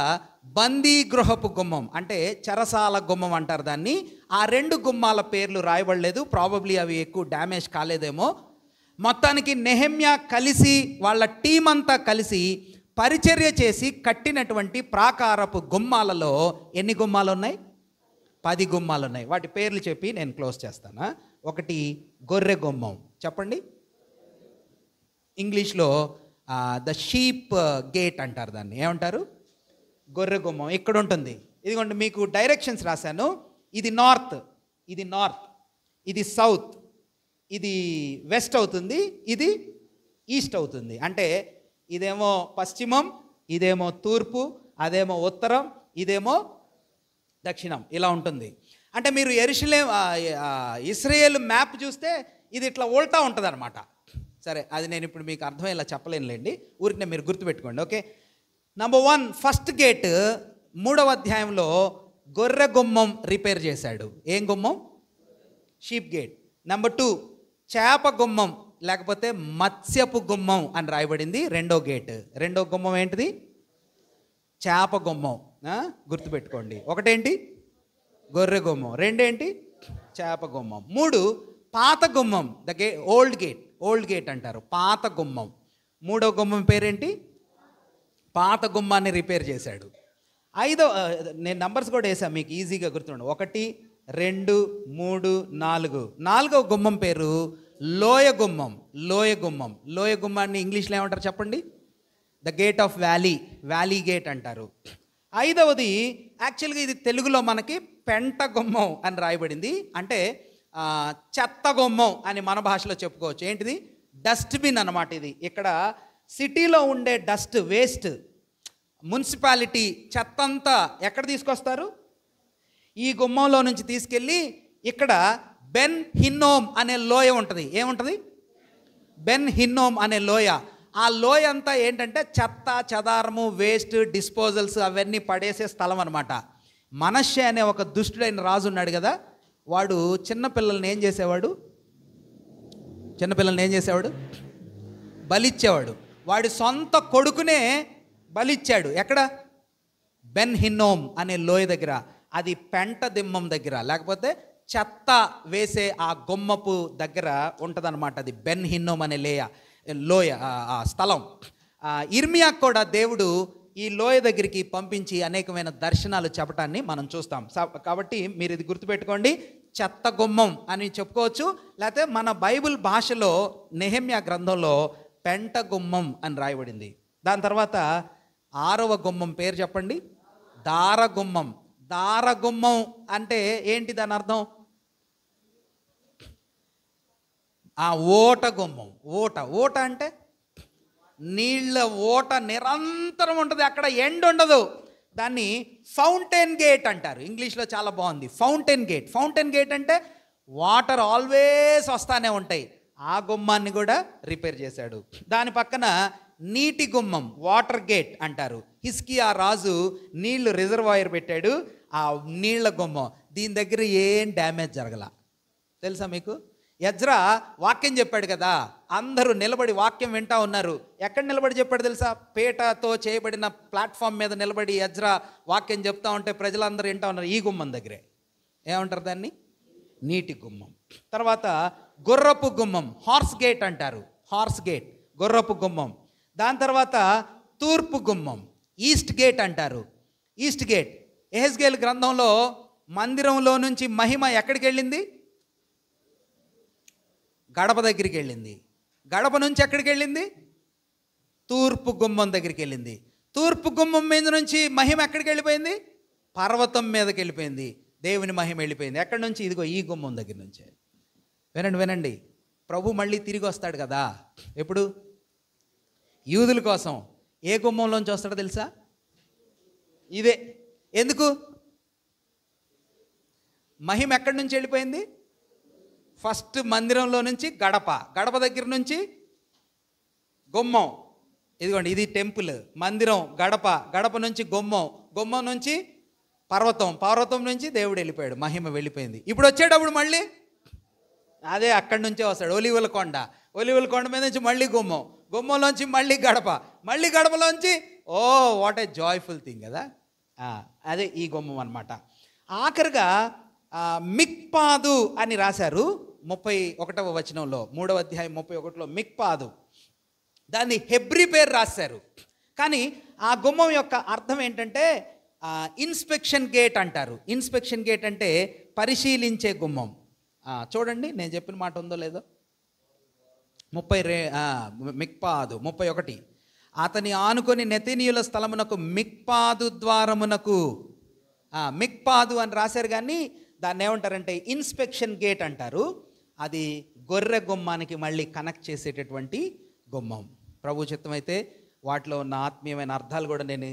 బందీ గృహపు గుమ్మం, అంటే చెరసాల గుమ్మం అంటారు దాన్ని. ఆ 2 గుమ్మాల పేర్లు రాయబడలేదు. ప్రాబబ్లీ అవి ఎక్కువ డ్యామేజ్ కాలేదేమో. మొత్తానికి నెహెమ్యా కలిసి, వాళ్ళ టీం అంతా కలిసి పరిచర్య చేసి కట్టినటువంటి ప్రాకారపు గుమ్మాలలో ఎన్ని గుమ్మాలు ఉన్నాయి? 10 గుమ్మాలు ఉన్నాయి. వాటి పేర్లు చెప్పి నేను క్లోజ్ చేస్తాను. ఒకటి గొర్రె గుమ్మం, చెప్పండి. ఇంగ్లీష్లో ద షీప్ గేట్ అంటారు దాన్ని. ఏమంటారు? గొర్రె గుమ్మం. ఇక్కడ ఉంటుంది. ఇదిగోండి మీకు డైరెక్షన్స్ రాశాను. ఇది నార్త్, ఇది నార్త్, ఇది సౌత్, ఇది వెస్ట్ అవుతుంది, ఇది ఈస్ట్ అవుతుంది. అంటే ఇదేమో పశ్చిమం, ఇదేమో తూర్పు, అదేమో ఉత్తరం, ఇదేమో దక్షిణం. ఇలా ఉంటుంది. అంటే మీరు ఇశ్రాయేల్ మ్యాప్ చూస్తే ఇది ఇట్లా ఉల్టా ఉంటుంది అనమాట. సరే, అది నేను ఇప్పుడు మీకు అర్థమయ్యేలా చెప్పలేనులేండి, ఊరికి మీరు గుర్తుపెట్టుకోండి. ఓకే, నంబర్ 1 ఫస్ట్ గేట్ 3వ అధ్యాయంలో గొర్రె గుమ్మం రిపేర్ చేశాడు. ఏం గుమ్మం? Sheep gate. నంబర్ 2 చేప గుమ్మం లేకపోతే మత్స్యపు గుమ్మం అని రాయబడింది. 2వ గేట్. 2వ గుమ్మం ఏంటిది? చేప గుమ్మం. గుర్తుపెట్టుకోండి. ఒకటేంటి? గొర్రె గుమ్మం. 2 ఏంటి? చేప గుమ్మం. 3 పాత గుమ్మం, ఓల్డ్ గేట్. ఓల్డ్ గేట్ అంటారు, పాత గుమ్మం. 3వ గుమ్మం పేరేంటి? పాత గుమ్మాన్ని రిపేర్ చేశాడు. 5వ, నేను నంబర్స్ కూడా వేసాను మీకు ఈజీగా గుర్తుండ. 1 2 3 4. 4వ గుమ్మం పేరు లోయ గుమ్మం. లోయ గుమ్మం. లోయ గుమ్మాన్ని ఇంగ్లీష్లో ఏమంటారు చెప్పండి? The gate of valley, valley gate అంటారు. 5వది యాక్చువల్గా ఇది తెలుగులో మనకి పెంట గుమ్మం అని రాయబడింది. అంటే చెత్త గుమ్మం అని మన భాషలో చెప్పుకోవచ్చు. ఏంటిది? డస్ట్బిన్ అన్నమాట. ఇది ఇక్కడ సిటీలో ఉండే డస్ట్, వేస్ట్, మున్సిపాలిటీ చెత్త అంతా ఎక్కడ తీసుకొస్తారు? ఈ గుమ్మంలో నుంచి తీసుకెళ్ళి ఇక్కడ బెన్ హిన్నోమ్ అనే లోయ ఉంటుంది. ఏముంటుంది? బెన్ హిన్నోమ్ అనే లోయ. ఆ లోయ అంతా ఏంటంటే చెత్త చెదారము, వేస్ట్, డిస్పోజల్స్ అవన్నీ పడేసే స్థలం అనమాట. మనష్షే అనే ఒక దుష్టుడైన రాజు ఉన్నాడు కదా, వాడు చిన్నపిల్లల్ని ఏం చేసేవాడు? చిన్నపిల్లల్ని ఏం చేసేవాడు? బలిచ్చేవాడు. వాడి సొంత కొడుకునే బలిచ్చాడు. ఎక్కడ? బెన్ హిన్నోమ్ అనే లోయ దగ్గర. అది పెంట దిమ్మం దగ్గర, లేకపోతే చెత్త వేసే ఆ గుమ్మపు దగ్గర ఉంటుందన్నమాట. అది బెన్ హిన్నోమ్ అనే లోయ ఆ స్థలం. ఇర్మియాకు కూడా దేవుడు ఈ లోయ దగ్గరికి పంపించి అనేకమైన దర్శనాలు చెప్పటాన్ని మనం చూస్తాం. కాబట్టి మీరు ఇది గుర్తుపెట్టుకోండి. చెత్త గుమ్మం అని చెప్పుకోవచ్చు, లేకపోతే మన బైబిల్ భాషలో నెహెమ్యా గ్రంథంలో పెంట గుమ్మం అని రాయబడింది. దాని తర్వాత 6వ గుమ్మం పేరు చెప్పండి? దారగుమ్మం. దారగుమ్మం అంటే ఏంటి దాని అర్థం? ఓట గుమ్మం. ఓట అంటే నీళ్ళ ఓట నిరంతరం ఉంటుంది, అక్కడ ఎండ్ ఉండదు. దాన్ని ఫౌంటైన్ గేట్ అంటారు. ఇంగ్లీష్లో చాలా బాగుంది, ఫౌంటైన్ గేట్. ఫౌంటైన్ గేట్ అంటే వాటర్ ఆల్వేస్ వస్తానే ఉంటాయి. ఆ గుమ్మాన్ని కూడా రిపేర్ చేశాడు. దాని పక్కన నీటి గుమ్మం, వాటర్ గేట్ అంటారు. హిజ్కియా రాజు నీళ్లు రిజర్వాయర్ పెట్టాడు, ఆ నీళ్ల గుమ్మం. దీని దగ్గర ఏం డ్యామేజ్ జరగల. తెలుసా మీకు? ఎజ్రా వాక్యం చెప్పాడు కదా, అందరూ నిలబడి వాక్యం వింటా ఉన్నారు. ఎక్కడ నిలబడి చెప్పాడు తెలుసా? పీటతో చేయబడిన ప్లాట్ఫామ్ మీద నిలబడి ఎజ్రా వాక్యం చెప్తా ఉంటే ప్రజలందరూ వింటా ఉన్నారు. ఈ గుమ్మం దగ్గరే. ఏమంటారు దాన్ని? నీటి గుమ్మం. తర్వాత గుర్రపు గుమ్మం, హార్స్ గేట్ అంటారు. హార్స్ గేట్, గుర్రపు గుమ్మం. దాని తర్వాత తూర్పు గుమ్మం, ఈస్ట్ గేట్ అంటారు. ఈస్ట్ గేట్ యెహెజ్కేలు గ్రంథంలో మందిరంలో నుంచి మహిమ ఎక్కడికి వెళ్ళింది? గడప దగ్గరికి వెళ్ళింది. గడప నుంచి ఎక్కడికి వెళ్ళింది? తూర్పు గుమ్మం దగ్గరికి వెళ్ళింది. తూర్పు గుమ్మం మీద నుంచి మహిమ ఎక్కడికి వెళ్ళిపోయింది? పర్వతం మీదకి వెళ్ళిపోయింది. దేవుని మహిమ వెళ్ళిపోయింది. ఎక్కడి నుంచి? ఇదిగో ఈ గుమ్మం దగ్గర నుంచే. వినండి వినండి, ప్రభు మళ్ళీ తిరిగి వస్తాడు కదా. ఎప్పుడు? యూదుల కోసం. ఏ గుమ్మంలోంచి వస్తాడో తెలుసా? ఇదే. ఎందుకు? మహిమ ఎక్కడి నుంచి వెళ్ళిపోయింది? ఫస్ట్ మందిరంలో నుంచి గడప, గడప దగ్గర నుంచి గుమ్మం. ఇదిగోండి, ఇది టెంపుల్. మందిరం గడప, గడప నుంచి గుమ్మం, గుమ్మం నుంచి పర్వతం, పర్వతం నుంచి దేవుడు వెళ్ళిపోయాడు, మహిమ వెళ్ళిపోయింది. ఇప్పుడు వచ్చేటప్పుడు మళ్ళీ అదే అక్కడి నుంచే వస్తాడు. ఒలివల కొండ, ఒలివల కొండ మీద నుంచి మళ్ళీ గుమ్మం, గుమ్మంలోంచి మళ్ళీ గడప, మళ్ళీ గడపలోంచి వాట్ ఏ జాయ్ఫుల్ థింగ్ కదా. అదే ఈ గుమ్మం అన్నమాట. ఆఖరిగా మిక్పాదు అని రాశారు 31వ వచనంలో, 3వ అధ్యాయం 31లో మిక్పాదు. దాన్ని హెబ్రీ పేరు రాశారు. కానీ ఆ గుమ్మం యొక్క అర్థం ఏంటంటే ఇన్స్పెక్షన్ గేట్ అంటారు. ఇన్స్పెక్షన్ గేట్ అంటే పరిశీలించే గుమ్మం. చూడండి, నేను చెప్పిన మాట ఉందో లేదో. మిక్పాదు 31. అతని ఆనుకొని నెతనీయుల స్థలమునకు మిక్పాదు ద్వారమునకు, మిక్పాదు అని రాశారు. కానీ దాన్ని ఏమంటారంటే ఇన్స్పెక్షన్ గేట్ అంటారు. అది గొర్రె గుమ్మానికి మళ్ళీ కనెక్ట్ చేసేటటువంటి గుమ్మం. ప్రభు చిత్తమైతే వాటిలో ఉన్న ఆత్మీయమైన అర్థాలు కూడా నేను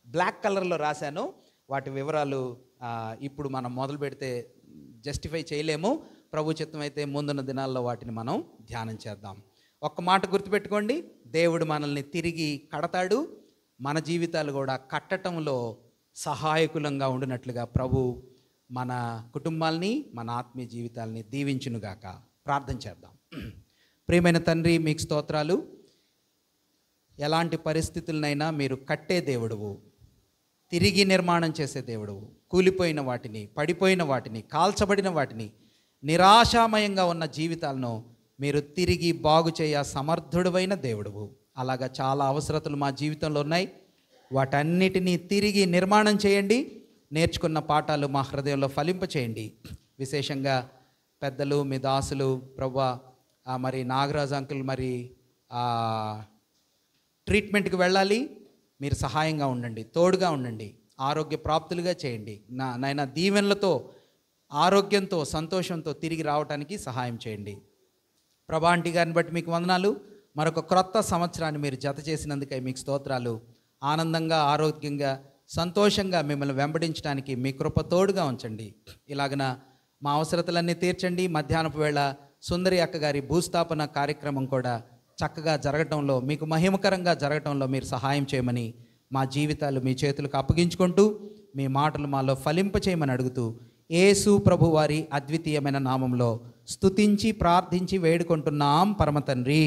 బ్లాక్ కలర్లో రాశాను. వాటి వివరాలు ఇప్పుడు మనం మొదలు పెడితే జస్టిఫై చేయలేము. ప్రభు చిత్తమైతే ముందున్న దినాల్లో వాటిని మనం ధ్యానం చేద్దాం. ఒక్క మాట గుర్తుపెట్టుకోండి, దేవుడు మనల్ని తిరిగి కడతాడు. మన జీవితాలు కూడా కట్టడంలో సహాయకులంగా ఉండినట్లుగా ప్రభు మన కుటుంబాల్ని, మన ఆత్మీయ జీవితాలని దీవించునుగాక. ప్రార్థన చేద్దాం. ప్రియమైన తండ్రి, మీకు స్తోత్రాలు. ఎలాంటి పరిస్థితులనైనా మీరు కట్టే దేవుడువు, తిరిగి నిర్మాణం చేసే దేవుడువు. కూలిపోయిన వాటిని, పడిపోయిన వాటిని, కాల్చబడిన వాటిని, నిరాశామయంగా ఉన్న జీవితాలను మీరు తిరిగి బాగు చేయ సమర్థుడైన దేవుడువు. అలాగా చాలా అవసరతలు మా జీవితంలో ఉన్నాయి. వాటన్నిటినీ తిరిగి నిర్మాణం చేయండి. నేర్చుకున్న పాఠాలు మా హృదయంలో ఫలింపచేయండి. విశేషంగా పెద్దలు, మీ దాసులు ప్రభువా, మరి నాగరాజు అంకుల్ మరి ట్రీట్మెంట్కి వెళ్ళాలి. మీరు సహాయంగా ఉండండి, తోడుగా ఉండండి, ఆరోగ్య ప్రాప్తులుగా చేయండి. నాయన దీవెనలతో, ఆరోగ్యంతో, సంతోషంతో తిరిగి రావడానికి సహాయం చేయండి. ప్రభా ఆంటీ గారిని బట్టి మీకు వందనాలు. మరొక క్రొత్త సంవత్సరాన్ని మీరు జత చేసినందుకై మీకు స్తోత్రాలు. ఆనందంగా, ఆరోగ్యంగా, సంతోషంగా మిమ్మల్ని వెంబడించడానికి మీ కృప తోడుగా ఉంచండి. ఇలాగన మా అవసరతలన్నీ తీర్చండి. మధ్యాహ్నపు వేళ సుందరి అక్క గారి భూస్థాపన కార్యక్రమం కూడా చక్కగా జరగటంలో, మీకు మహిమకరంగా జరగటంలో మీరు సహాయం చేయమని మా జీవితాలు మీ చేతులకు అప్పగించుకుంటూ మీ మాటలు మాలో ఫలింపచేయమని అడుగుతూ యేసు ప్రభు వారి అద్వితీయమైన నామంలో స్తుతించి ప్రార్థించి వేడుకుంటున్నాం పరమ తండ్రి.